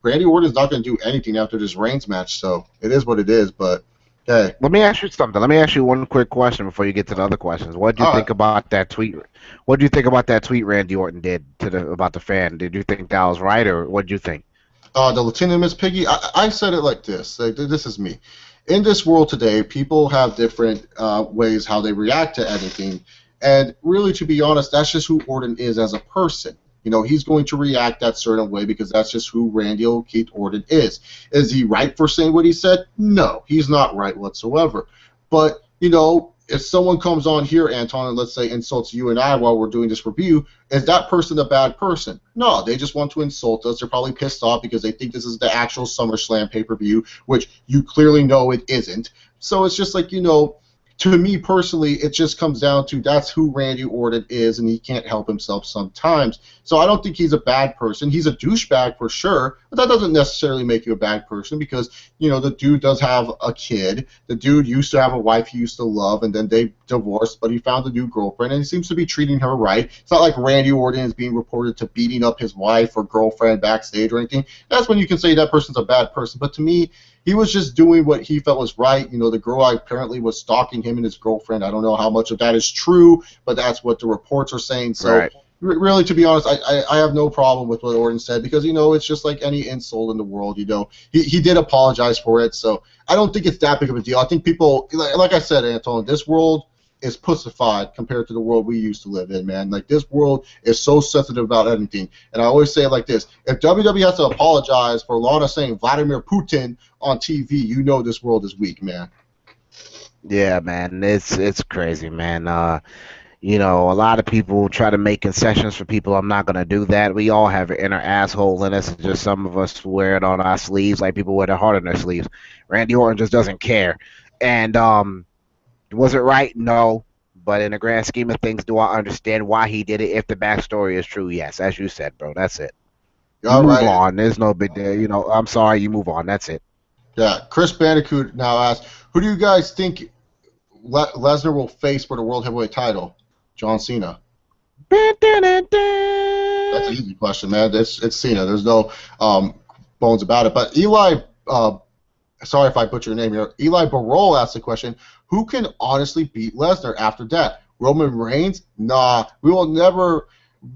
[SPEAKER 1] Randy Orton's not going to do anything after this Reigns match, so it is what it is. But hey,
[SPEAKER 2] let me ask you something. Let me ask you one quick question before you get to the other questions. What do you think about that tweet? What do you think about that tweet Randy Orton did about the fan? Did you think that was right, or what did you think?
[SPEAKER 1] The Latina Miss Piggy, I said it like this. Like, this is me. In this world today, people have different ways how they react to anything. And really, to be honest, that's just who Orton is as a person. You know, he's going to react that certain way because that's just who Randy Keith Orton is. Is he right for saying what he said? No, he's not right whatsoever. But, you know, if someone comes on here, Antoine, and let's say insults you and I while we're doing this review, is that person a bad person? No, they just want to insult us. They're probably pissed off because they think this is the actual SummerSlam pay-per-view, which you clearly know it isn't. So it's just like, you know, to me personally, it just comes down to that's who Randy Orton is, and he can't help himself sometimes. So I don't think he's a bad person. He's a douchebag for sure, but that doesn't necessarily make you a bad person because, you know, the dude does have a kid. The dude used to have a wife he used to love, and then they divorced, but he found a new girlfriend, and he seems to be treating her right. It's not like Randy Orton is being reported to beating up his wife or girlfriend backstage or anything. That's when you can say that person's a bad person. But to me, he was just doing what he felt was right. You know, the girl apparently was stalking him and his girlfriend. I don't know how much of that is true, but that's what the reports are saying. So,
[SPEAKER 2] right.
[SPEAKER 1] Really, to be honest, I have no problem with what Orton said because, you know, it's just like any insult in the world. You know, he did apologize for it. So I don't think it's that big of a deal. I think people, like I said, Antoine, this world is pussified compared to the world we used to live in, man. Like, this world is so sensitive about anything. And I always say it like this. If WWE has to apologize for Lana saying Vladimir Putin on TV, you know this world is weak, man.
[SPEAKER 2] Yeah, man. It's crazy, man. You know, a lot of people try to make concessions for people. I'm not going to do that. We all have an inner asshole in us. It's just some of us wear it on our sleeves like people wear their heart on their sleeves. Randy Orton just doesn't care. And, was it right? No. But in the grand scheme of things, do I understand why he did it? If the backstory is true, yes. As you said, bro, that's it. You move on. There's no big deal. You know, I'm sorry, you move on. That's it.
[SPEAKER 1] Yeah. Chris Bandicoot now asks, who do you guys think Lesnar will face for the World Heavyweight title? John Cena. That's an easy question, man. It's Cena. There's no bones about it. But Eli, sorry if I butcher your name here, Eli Barol asked the question, who can honestly beat Lesnar after that? Roman Reigns? Nah, we will never.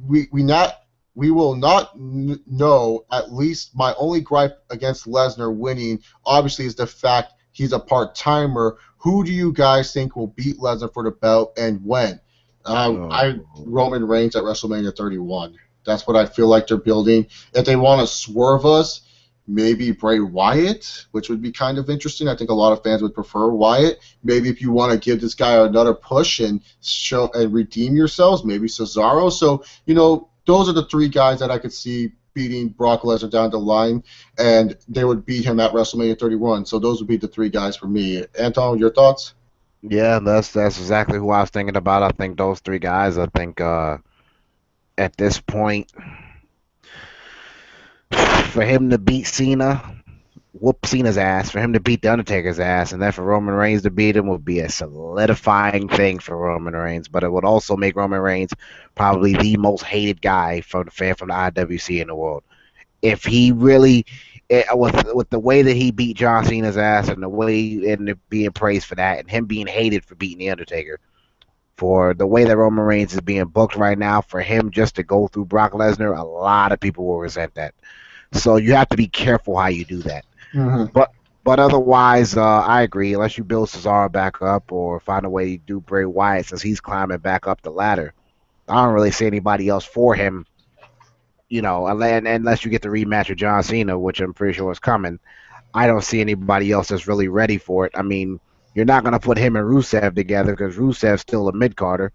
[SPEAKER 1] We will not know. At least my only gripe against Lesnar winning, obviously, is the fact he's a part-timer. Who do you guys think will beat Lesnar for the belt and when? Roman Reigns at WrestleMania 31. That's what I feel like they're building. If they want to swerve us, maybe Bray Wyatt, which would be kind of interesting. I think a lot of fans would prefer Wyatt. Maybe if you want to give this guy another push and show and redeem yourselves, maybe Cesaro. So, you know, those are the three guys that I could see beating Brock Lesnar down the line, and they would beat him at WrestleMania 31. So those would be the three guys for me. Anton, your thoughts?
[SPEAKER 2] Yeah, that's exactly who I was thinking about. I think those three guys. I think at this point, for him to beat Cena, whoop Cena's ass, for him to beat The Undertaker's ass, and then for Roman Reigns to beat him would be a solidifying thing for Roman Reigns. But it would also make Roman Reigns probably the most hated guy from the IWC in the world. If he really, with the way that he beat John Cena's ass and the way and being praised for that, and him being hated for beating The Undertaker, for the way that Roman Reigns is being booked right now, for him just to go through Brock Lesnar, a lot of people will resent that. So you have to be careful how you do that.
[SPEAKER 1] Mm-hmm.
[SPEAKER 2] But otherwise, I agree. Unless you build Cesaro back up or find a way to do Bray Wyatt since he's climbing back up the ladder, I don't really see anybody else for him. You know, unless you get the rematch with John Cena, which I'm pretty sure is coming, I don't see anybody else that's really ready for it. I mean, you're not going to put him and Rusev together because Rusev's still a mid-carder,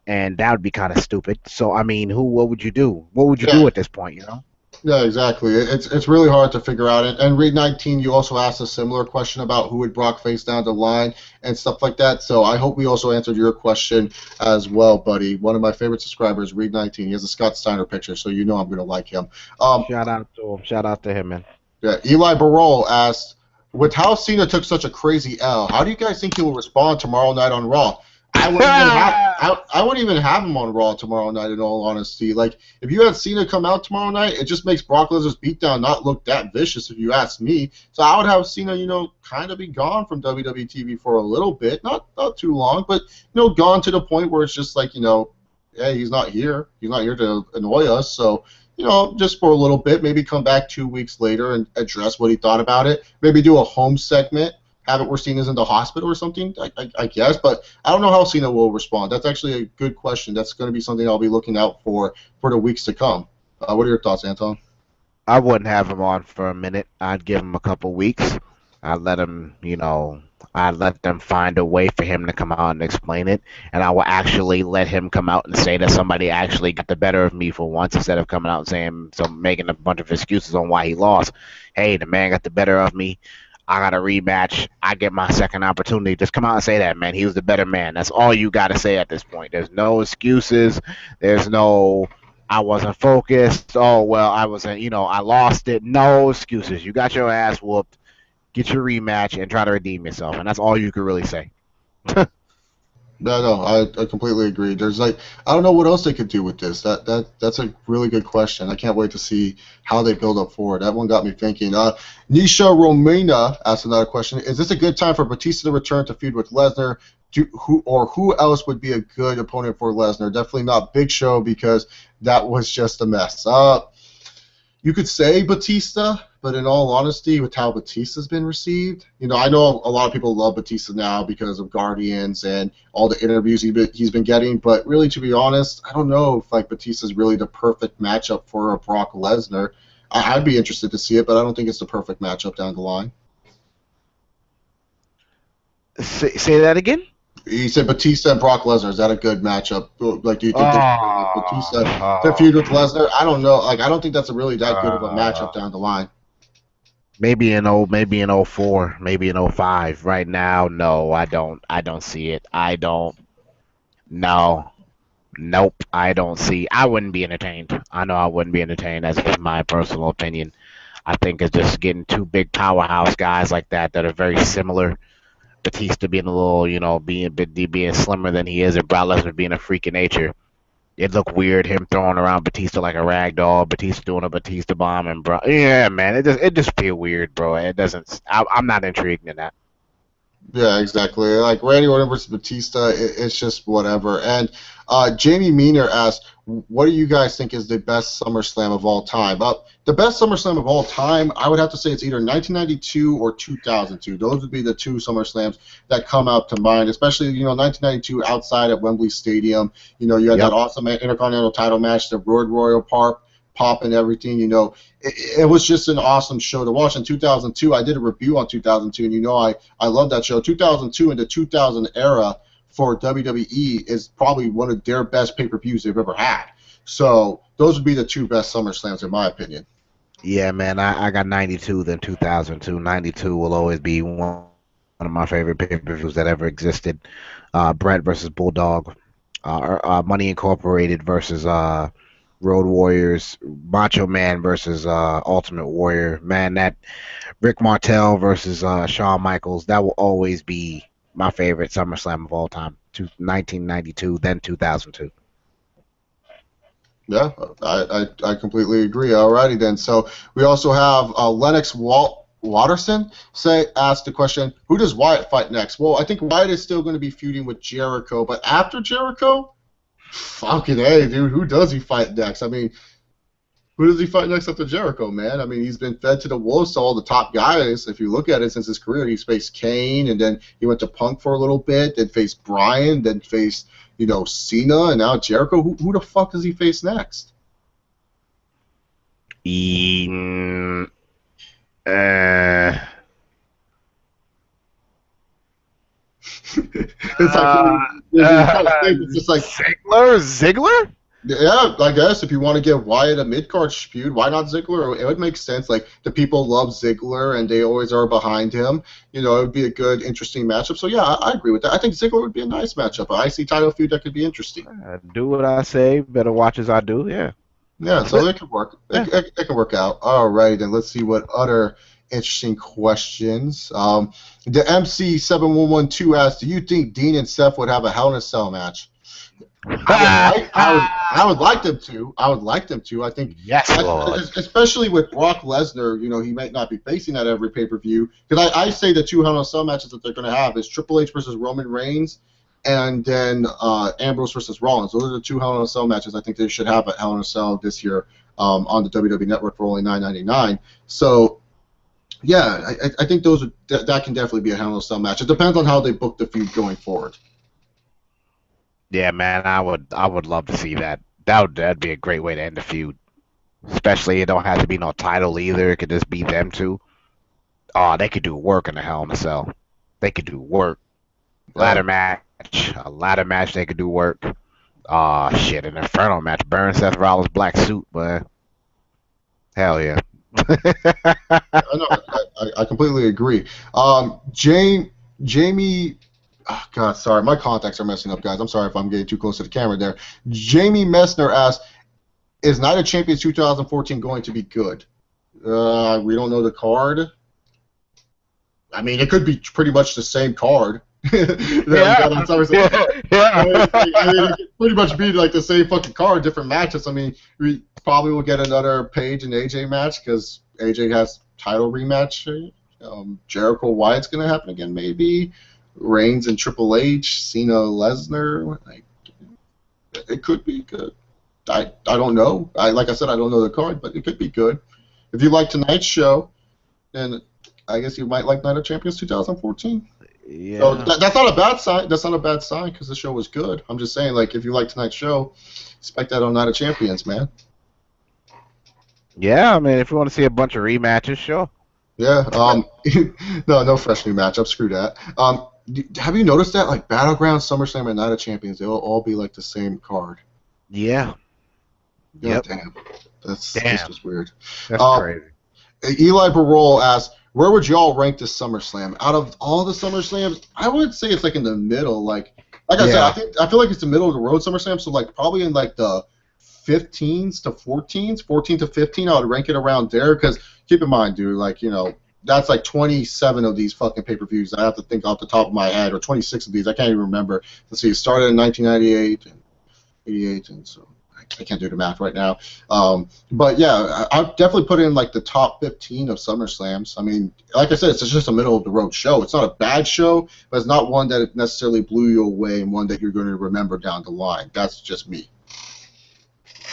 [SPEAKER 2] and that would be kind of stupid. So, I mean, what would you do? What would you do at this point, you know?
[SPEAKER 1] Yeah, exactly. It's really hard to figure out. And Read 19, you also asked a similar question about who would Brock face down the line and stuff like that. So I hope we also answered your question as well, buddy. One of my favorite subscribers, Read 19. He has a Scott Steiner picture, so you know I'm going to like him.
[SPEAKER 2] Shout out to him. Shout out to him, man.
[SPEAKER 1] Yeah, Eli Barol asked, with how Cena took such a crazy L, how do you guys think he will respond tomorrow night on Raw? I wouldn't even have him on Raw tomorrow night. In all honesty, like if you had Cena come out tomorrow night, it just makes Brock Lesnar's beatdown not look that vicious. If you ask me, so I would have Cena, kind of be gone from WWE TV for a little bit, not too long, but gone to the point where it's just like hey, he's not here. He's not here to annoy us. So just for a little bit, maybe come back 2 weeks later and address what he thought about it. Maybe do a home segment, have it where Cena's in the hospital or something, I guess. But I don't know how Cena will respond. That's actually a good question. That's going to be something I'll be looking out for the weeks to come. What are your thoughts, Anton?
[SPEAKER 2] I wouldn't have him on for a minute. I'd give him a couple weeks. I'd let him, I'd let them find a way for him to come out and explain it. And I will actually let him come out and say that somebody actually got the better of me for once instead of coming out and saying, making a bunch of excuses on why he lost. Hey, the man got the better of me. I got a rematch. I get my second opportunity. Just come out and say that, man. He was the better man. That's all you got to say at this point. There's no excuses. There's no, I wasn't focused. Oh, well, I wasn't, I lost it. No excuses. You got your ass whooped. Get your rematch and try to redeem yourself. And that's all you can really say.
[SPEAKER 1] No, I completely agree. There's I don't know what else they could do with this. That's a really good question. I can't wait to see how they build up forward. That one got me thinking. Nisha Romina asked another question. Is this a good time for Batista to return to feud with Lesnar? Who else would be a good opponent for Lesnar? Definitely not Big Show because that was just a mess. You could say Batista, but in all honesty, with how Batista's been received, I know a lot of people love Batista now because of Guardians and all the interviews he's been getting, but really, to be honest, I don't know if Batista's really the perfect matchup for a Brock Lesnar. I'd be interested to see it, but I don't think it's the perfect matchup down the line.
[SPEAKER 2] Say that again?
[SPEAKER 1] He said Batista and Brock Lesnar. Is that a good matchup? Like, do you think Batista to feud with Lesnar? I don't know. I don't think that's really that good of a matchup down the line.
[SPEAKER 2] Maybe in 04, maybe in 05. Right now, no, I don't see it. No. Nope, I don't see. I wouldn't be entertained. I know I wouldn't be entertained. That's just my personal opinion. I think it's just getting two big powerhouse guys like that are very similar. Batista being a little, being slimmer than he is, and Brock Lesnar being a freak of nature. It looked weird, him throwing around Batista like a rag doll, Batista doing a Batista bomb, and bro, yeah, man, it just feel weird, bro. It doesn't. I'm not intrigued in that.
[SPEAKER 1] Yeah, exactly. Like Randy Orton versus Batista, it's just whatever. And Jamie Meaner asked, what do you guys think is the best SummerSlam of all time? The best SummerSlam of all time, I would have to say it's either 1992 or 2002. Those would be the two SummerSlams that come out to mind, especially, 1992 outside at Wembley Stadium. You had that awesome Intercontinental title match, the Road Royal Pop and everything. It was just an awesome show to watch. In 2002, I did a review on 2002, and I love that show. 2002 and the 2000 era for WWE is probably one of their best pay-per-views they've ever had. So those would be the two best SummerSlams in my opinion.
[SPEAKER 2] Yeah, man, I got 92 then 2002. 92 will always be one of my favorite pay-per-views that ever existed. Brett versus Bulldog, Money Incorporated versus Road Warriors, Macho Man versus Ultimate Warrior. Man, that Rick Martel versus Shawn Michaels, that will always be my favorite SummerSlam of all time. 1992, then 2002.
[SPEAKER 1] Yeah, I completely agree. Alrighty then. So we also have Lennox Watterson asked the question, who does Wyatt fight next? Well, I think Wyatt is still going to be feuding with Jericho, but after Jericho, fucking A, dude, who does he fight next? I mean, who does he fight next after Jericho, man? I mean, he's been fed to the wolves to all the top guys. If you look at it since his career, he's faced Kane, and then he went to Punk for a little bit, then faced Bryan, then faced, Cena, and now Jericho. Who the fuck does he face next? It's just like
[SPEAKER 2] Ziggler?
[SPEAKER 1] Yeah, I guess if you want to give Wyatt a mid-card feud, why not Ziggler? It would make sense. Like, the people love Ziggler, and they always are behind him. You know, it would be a good, interesting matchup. So, yeah, I agree with that. I think Ziggler would be a nice matchup. An IC title feud that could be interesting.
[SPEAKER 2] Do what I say, better watch as I do. Yeah.
[SPEAKER 1] Yeah, so it could work.
[SPEAKER 2] Yeah.
[SPEAKER 1] It can work out. All right, then let's see what other interesting questions. The MC7112 asks, do you think Dean and Seth would have a Hell in a Cell match? I would like them to. I would like them to. I think,
[SPEAKER 2] yes, Lord.
[SPEAKER 1] especially with Brock Lesnar, you know, he might not be facing that every pay-per-view. Because I say the two Hell in a Cell matches that they're going to have is Triple H versus Roman Reigns, and then Ambrose versus Rollins. Those are the two Hell in a Cell matches I think they should have at Hell in a Cell this year on the WWE Network for only $9.99. So, yeah, I think that can definitely be a Hell in a Cell match. It depends on how they book the feud going forward.
[SPEAKER 2] Yeah, man, I would love to see that. That'd be a great way to end the feud. Especially it don't have to be no title either. It could just be them two. Oh, they could do work in the Hell in a Cell. They could do work. Ladder match. A ladder match they could do work. Oh shit, an Inferno match. Burn Seth Rollins black suit, but hell yeah.
[SPEAKER 1] I completely agree. Jamie, oh God, sorry, my contacts are messing up, guys. I'm sorry if I'm getting too close to the camera there. Jamie Messner asked, is Night of Champions 2014 going to be good? We don't know the card. I mean, it could be pretty much the same card. that we got on SummerSlam. I mean, it could pretty much be like the same fucking card, different matches. I mean, we probably will get another Paige and AJ match because AJ has title rematch. Jericho Wyatt's going to happen again, maybe. Reigns and Triple H, Cena Lesnar. It could be good. I don't know. Like I said, I don't know the card, but it could be good. If you like tonight's show, then I guess you might like Night of Champions 2014.
[SPEAKER 2] Yeah.
[SPEAKER 1] So that's not a bad sign. That's not a bad sign because the show was good. I'm just saying, like, if you like tonight's show, expect that on Night of Champions, man.
[SPEAKER 2] Yeah, I mean, if you want to see a bunch of rematches, sure.
[SPEAKER 1] Yeah. No fresh new matchup. Screw that. Have you noticed that, like, Battleground, SummerSlam, and Night of Champions, they'll all be like the same card?
[SPEAKER 2] Yeah.
[SPEAKER 1] Yep. Damn. That's just weird.
[SPEAKER 2] That's crazy.
[SPEAKER 1] Eli Barol asks, where would y'all rank this SummerSlam? Out of all the SummerSlams, I would say it's like in the middle. Like I said, I feel like it's the middle of the road SummerSlam. So like probably in like the 15s to 14s, 14 to 15. I would rank it around there because keep in mind, dude, like that's like 27 of these fucking pay-per-views. I have to think off the top of my head, or 26 of these. I can't even remember. Let's see, it started in 1998 and 88, and so. I can't do the math right now. But yeah, I'll definitely put in like the top 15 of SummerSlams. I mean, like I said, it's just a middle of the road show. It's not a bad show, but it's not one that necessarily blew you away and one that you're going to remember down the line. That's just me.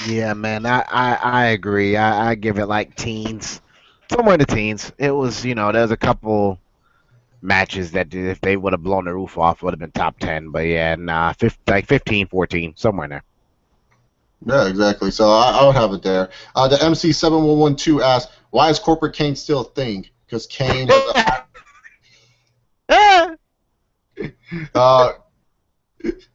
[SPEAKER 2] Yeah, man, I agree. I give it like teens, somewhere in the teens. It was, there's a couple matches that if they would have blown the roof off, would have been top 10. But yeah, nah, like 15, 14, somewhere in there.
[SPEAKER 1] Yeah, exactly. So I would have it there. The MC7112 asks, why is Corporate Kane still a thing? Because Kane has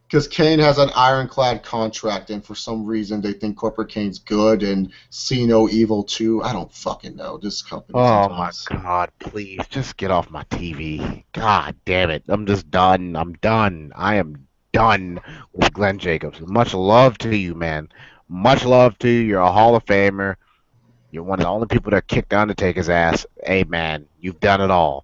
[SPEAKER 1] because Kane has an ironclad contract, and for some reason they think Corporate Kane's good and see no evil too. I don't fucking know. This company.
[SPEAKER 2] Oh my God! Please, just get off my TV. God damn it! I'm just done. I'm done. I am done with Glenn Jacobs. Much love to you, man. Much love to you. You're a Hall of Famer. You're one of the only people that kicked the Undertaker's ass. Hey, man, you've done it all.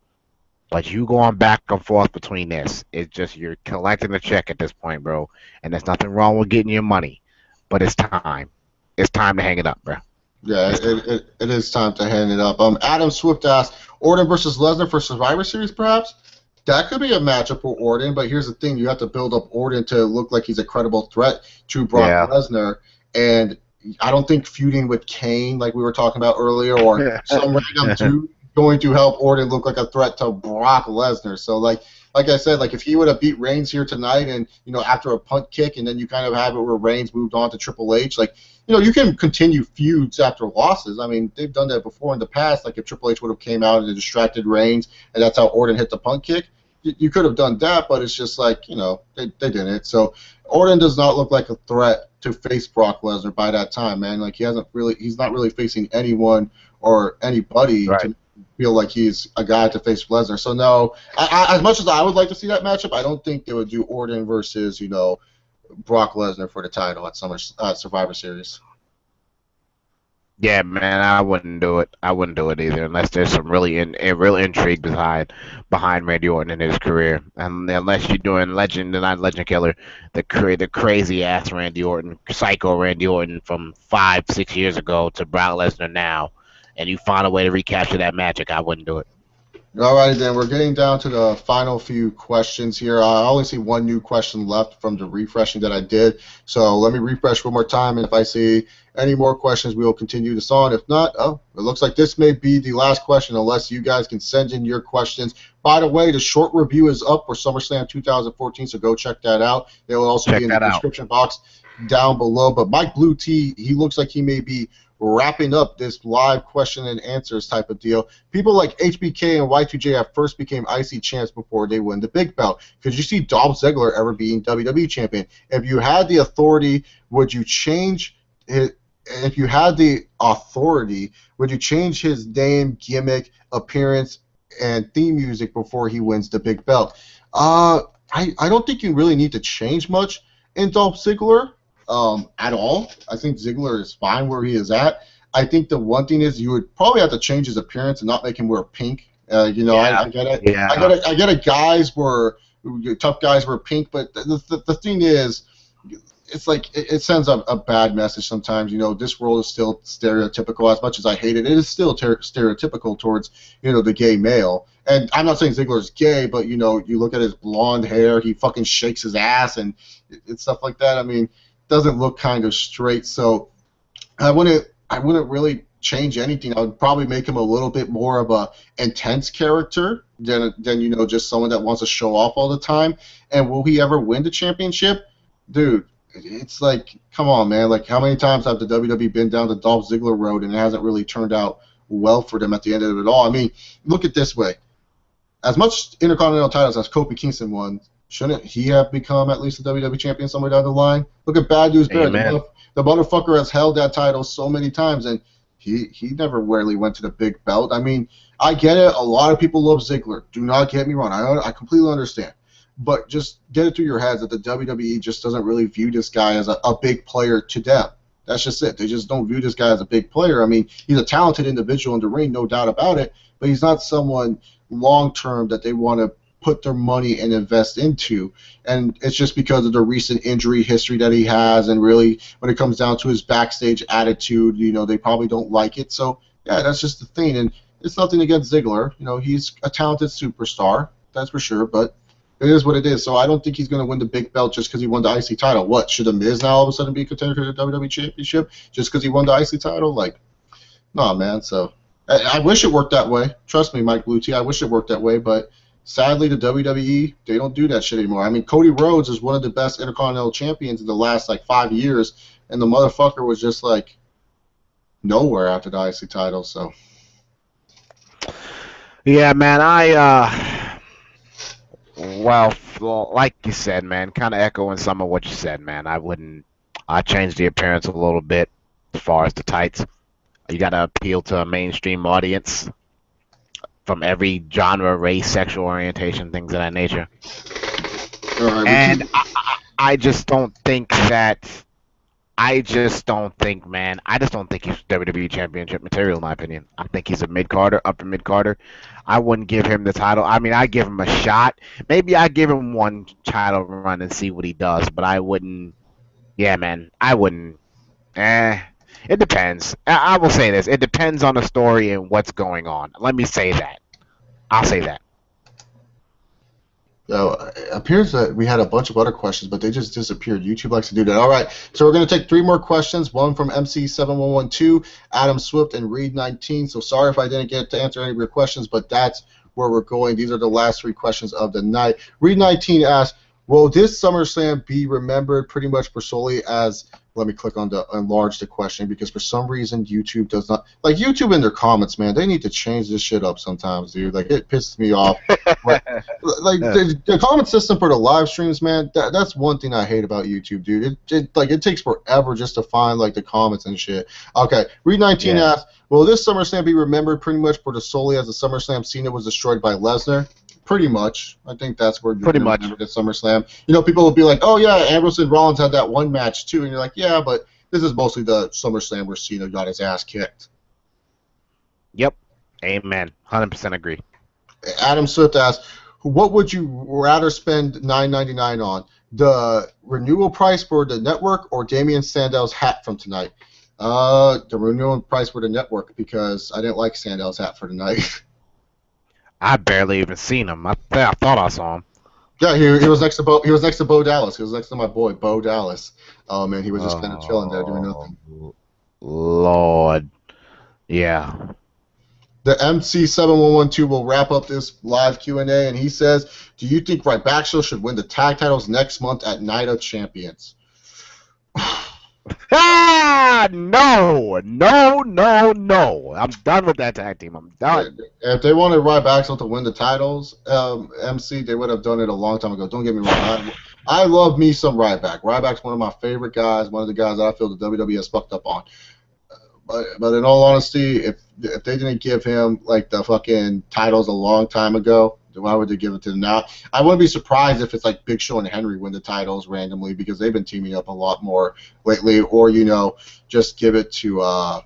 [SPEAKER 2] But you going back and forth between this. It's just you're collecting a check at this point, bro. And there's nothing wrong with getting your money. But it's time. It's time to hang it up, bro.
[SPEAKER 1] Yeah, it is time to hang it up. Adam Swift asked, Orton versus Lesnar for Survivor Series, perhaps? That could be a matchup for Orton, but here's the thing. You have to build up Orton to look like he's a credible threat to Brock Lesnar. And I don't think feuding with Kane, like we were talking about earlier, or some random dude going to help Orton look like a threat to Brock Lesnar. So, like I said, like if he would have beat Reigns here tonight and, after a punt kick, and then you kind of have it where Reigns moved on to Triple H, like, you can continue feuds after losses. I mean, they've done that before in the past. Like if Triple H would have came out and distracted Reigns, and that's how Orton hit the punt kick. You could have done that, but it's just like, they didn't. So Orton does not look like a threat to face Brock Lesnar by that time, man. Like he's not really facing anyone or anybody
[SPEAKER 2] Right.
[SPEAKER 1] to feel like he's a guy to face Lesnar. So no, as much as I would like to see that matchup, I don't think they would do Orton versus Brock Lesnar for the title at Survivor Series.
[SPEAKER 2] Yeah, man, I wouldn't do it. I wouldn't do it either, unless there's some real intrigue behind Randy Orton in his career, and unless you're doing not Legend Killer, the crazy ass Randy Orton, psycho Randy Orton from 5, 6 years ago to Brock Lesnar now, and you find a way to recapture that magic. I wouldn't do it.
[SPEAKER 1] Alrighty then, we're getting down to the final few questions here. I only see one new question left from the refreshing that I did. So let me refresh one more time, and if I see any more questions, we will continue this on. If not, it looks like this may be the last question unless you guys can send in your questions. By the way, the short review is up for SummerSlam 2014, so go check that out. It will also be in the description box down below. But Mike Blue T, he looks like he may be wrapping up this live question and answers type of deal. People like HBK and Y2J first became IC champs before they win the big belt. Could you see Dolph Ziggler ever being WWE champion? If you had the authority, would you change it? If you had the authority, would you change his name, gimmick, appearance, and theme music before he wins the big belt? I don't think you really need to change much in Dolph Ziggler. At all. I think Ziggler is fine where he is at. I think the one thing is you would probably have to change his appearance and not make him wear pink. I get it. Yeah. I get it. Tough guys wear pink, but the thing is, it's like it sends a bad message sometimes. This world is still stereotypical. As much as I hate it, it is still stereotypical towards the gay male. And I'm not saying Ziggler's gay, but you look at his blonde hair, he fucking shakes his ass and stuff like that. I mean, doesn't look kind of straight, so I wouldn't really change anything. I would probably make him a little bit more of a intense character than just someone that wants to show off all the time. And will he ever win the championship? Dude, it's like, come on, man. Like, how many times have the WWE been down the Dolph Ziggler road and it hasn't really turned out well for them at the end of it all? I mean, look at it this way. As much Intercontinental titles as Kofi Kingston won, shouldn't he have become at least a WWE champion somewhere down the line? Look at Bad News Bear. The motherfucker has held that title so many times, and he never really went to the big belt. I mean, I get it. A lot of people love Ziggler. Do not get me wrong. I completely understand. But just get it through your heads that the WWE just doesn't really view this guy as a big player to them. That's just it. They just don't view this guy as a big player. I mean, he's a talented individual in the ring, no doubt about it, but he's not someone long-term that they want to put their money and invest into. And it's just because of the recent injury history that he has, and really when it comes down to his backstage attitude, they probably don't like it. So yeah, that's just the thing. And it's nothing against Ziggler. He's a talented superstar, that's for sure, but it is what it is. So I don't think he's going to win the big belt just because he won the IC title. What, should The Miz now all of a sudden be a contender for the WWE Championship just because he won the IC title? Like, no, man. So I wish it worked that way. Trust me, Mike Blue T, I wish it worked that way, but sadly, the WWE, they don't do that shit anymore. I mean, Cody Rhodes is one of the best Intercontinental champions in the last, 5 years, and the motherfucker was just, nowhere after the IC title, so.
[SPEAKER 2] Yeah, man, well, like you said, man, kind of echoing some of what you said, man. I change the appearance a little bit as far as the tights. You got to appeal to a mainstream audience from every genre, race, sexual orientation, things of that nature. And I just don't think, man, I just don't think he's WWE Championship material, in my opinion. I think he's a mid-carder, upper mid-carder. I wouldn't give him the title. I mean, I'd give him a shot. Maybe I'd give him one title run and see what he does, but I wouldn't. Yeah, man, I wouldn't. It depends. I will say this. It depends on the story and what's going on. Let me say that. I'll say that.
[SPEAKER 1] So it appears that we had a bunch of other questions, but they just disappeared. YouTube likes to do that. All right, so we're going to take 3 more questions, one from MC7112, Adam Swift, and Reed19. So sorry if I didn't get to answer any of your questions, but that's where we're going. These are the last 3 questions of the night. Reed19 asks, Will this SummerSlam be remembered pretty much for solely as? Let me click on the enlarge the question because for some reason YouTube does not like YouTube in their comments, man. They need to change this shit up sometimes, dude. Like it pisses me off. Like the comment system for the live streams, man. That's one thing I hate about YouTube, dude. It takes forever just to find like the comments and shit. Okay, Reed 19 asks, will this SummerSlam be remembered pretty much for the solely as the SummerSlam Cena was destroyed by Lesnar? Pretty much. I think that's where you're remembered at SummerSlam. You know, people will be like, oh, yeah, Ambrose and Rollins had that one match, too. And you're like, yeah, but this is mostly the SummerSlam where Cena got his ass kicked.
[SPEAKER 2] Yep. Amen. 100% agree.
[SPEAKER 1] Adam Swift asks, what would you rather spend $9.99 on? The renewal price for the network or Damian Sandow's hat from tonight? The renewal price for the network because I didn't like Sandow's hat for tonight.
[SPEAKER 2] I barely even seen him. I thought I saw him.
[SPEAKER 1] Yeah, he was next to Bo. He was next to Bo Dallas. He was next to my boy Bo Dallas. Oh man, he was just kind of chilling there doing nothing.
[SPEAKER 2] Lord, yeah.
[SPEAKER 1] The MC7112 will wrap up this live Q&A, and he says, "Do you think Ryback should win the tag titles next month at Night of Champions?"
[SPEAKER 2] No. I'm done with that tag team. I'm done.
[SPEAKER 1] If they wanted Ryback to win the titles, MC, they would have done it a long time ago. Don't get me wrong. I love me some Ryback. Ryback's one of my favorite guys, one of the guys that I feel the WWE has fucked up on. But in all honesty, if they didn't give him like the fucking titles a long time ago, then why would they give it to them now? I wouldn't be surprised if it's like Big Show and Henry win the titles randomly because they've been teaming up a lot more lately, or just give it to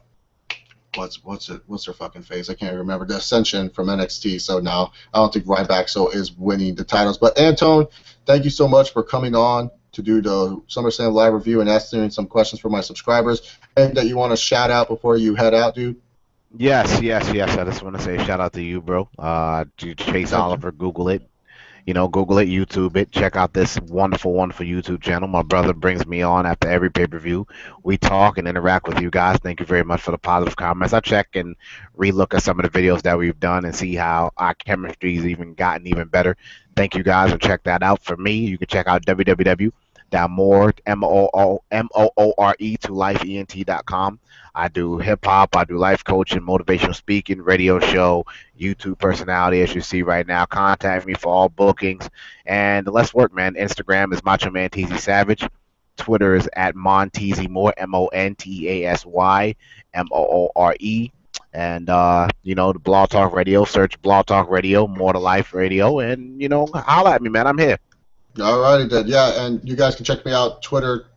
[SPEAKER 1] what's their fucking face? I can't remember. The Ascension from NXT. So now I don't think Ryback is winning the titles. But Antoine, thank you so much for coming on to do the SummerSlam live review and answering some questions for my subscribers. And that you want to shout out before you head out, dude?
[SPEAKER 2] Yes. I just want to say shout out to you, bro. To Chase Oliver, Google it. Google it, YouTube it. Check out this wonderful, wonderful YouTube channel. My brother brings me on after every pay-per-view. We talk and interact with you guys. Thank you very much for the positive comments. I check and relook at some of the videos that we've done and see how our chemistry's even gotten even better. Thank you guys, and check that out. For me, you can check out www.more, MOORE, to lifeent.com. I do hip-hop, I do life coaching, motivational speaking, radio show, YouTube personality, as you see right now. Contact me for all bookings. And let's work, man. Instagram is Macho Man TZ Savage. Twitter is at Monteasy Moore, MONTASY MOORE. And, the Blog Talk Radio, search Blog Talk Radio, More to Life Radio, and, holla at me, man. I'm here.
[SPEAKER 1] All righty, then. Yeah, and you guys can check me out, Twitter,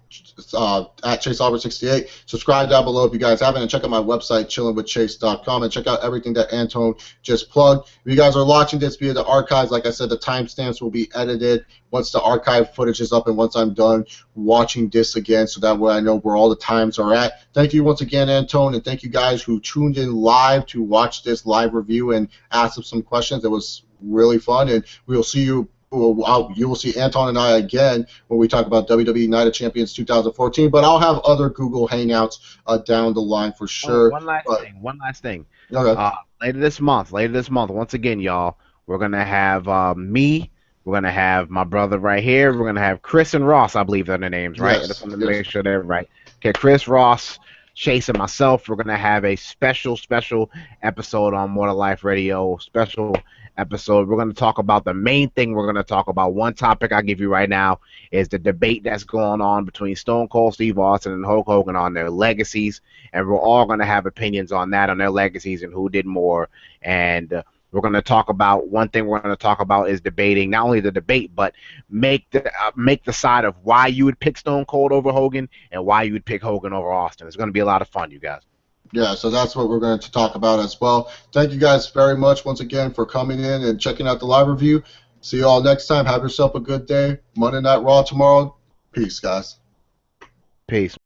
[SPEAKER 1] at ChaseAlbert68. Subscribe down below if you guys haven't, and check out my website, chillinwithchase.com, and check out everything that Antoine just plugged. If you guys are watching this via the archives, like I said, the timestamps will be edited once the archive footage is up and once I'm done watching this again, so that way I know where all the times are at. Thank you once again, Antoine, and thank you guys who tuned in live to watch this live review and ask some questions. It was really fun, and we will see you. You will see Antoine and I again when we talk about WWE Night of Champions 2014, but I'll have other Google Hangouts down the line for sure.
[SPEAKER 2] One last thing.
[SPEAKER 1] Okay.
[SPEAKER 2] Later this month, once again, y'all, we're going to have me, we're going to have my brother right here, we're going to have Chris and Ross, I believe they're their names, right?
[SPEAKER 1] Yes,
[SPEAKER 2] I just want to make sure they're right. Okay, Chris, Ross, Chase, and myself, we're going to have a special episode on More to Life Radio, special episode. We're going to talk about the main thing we're going to talk about. One topic I'll give you right now is the debate that's going on between Stone Cold Steve Austin and Hulk Hogan on their legacies, and we're all going to have opinions on that, on their legacies and who did more. And we're going to talk about, one thing we're going to talk about is debating not only the debate, but make the side of why you would pick Stone Cold over Hogan and why you would pick Hogan over Austin. It's going to be a lot of fun, you guys.
[SPEAKER 1] Yeah, so that's what we're going to talk about as well. Thank you guys very much once again for coming in and checking out the live review. See you all next time. Have yourself a good day. Monday Night Raw tomorrow. Peace, guys.
[SPEAKER 2] Peace.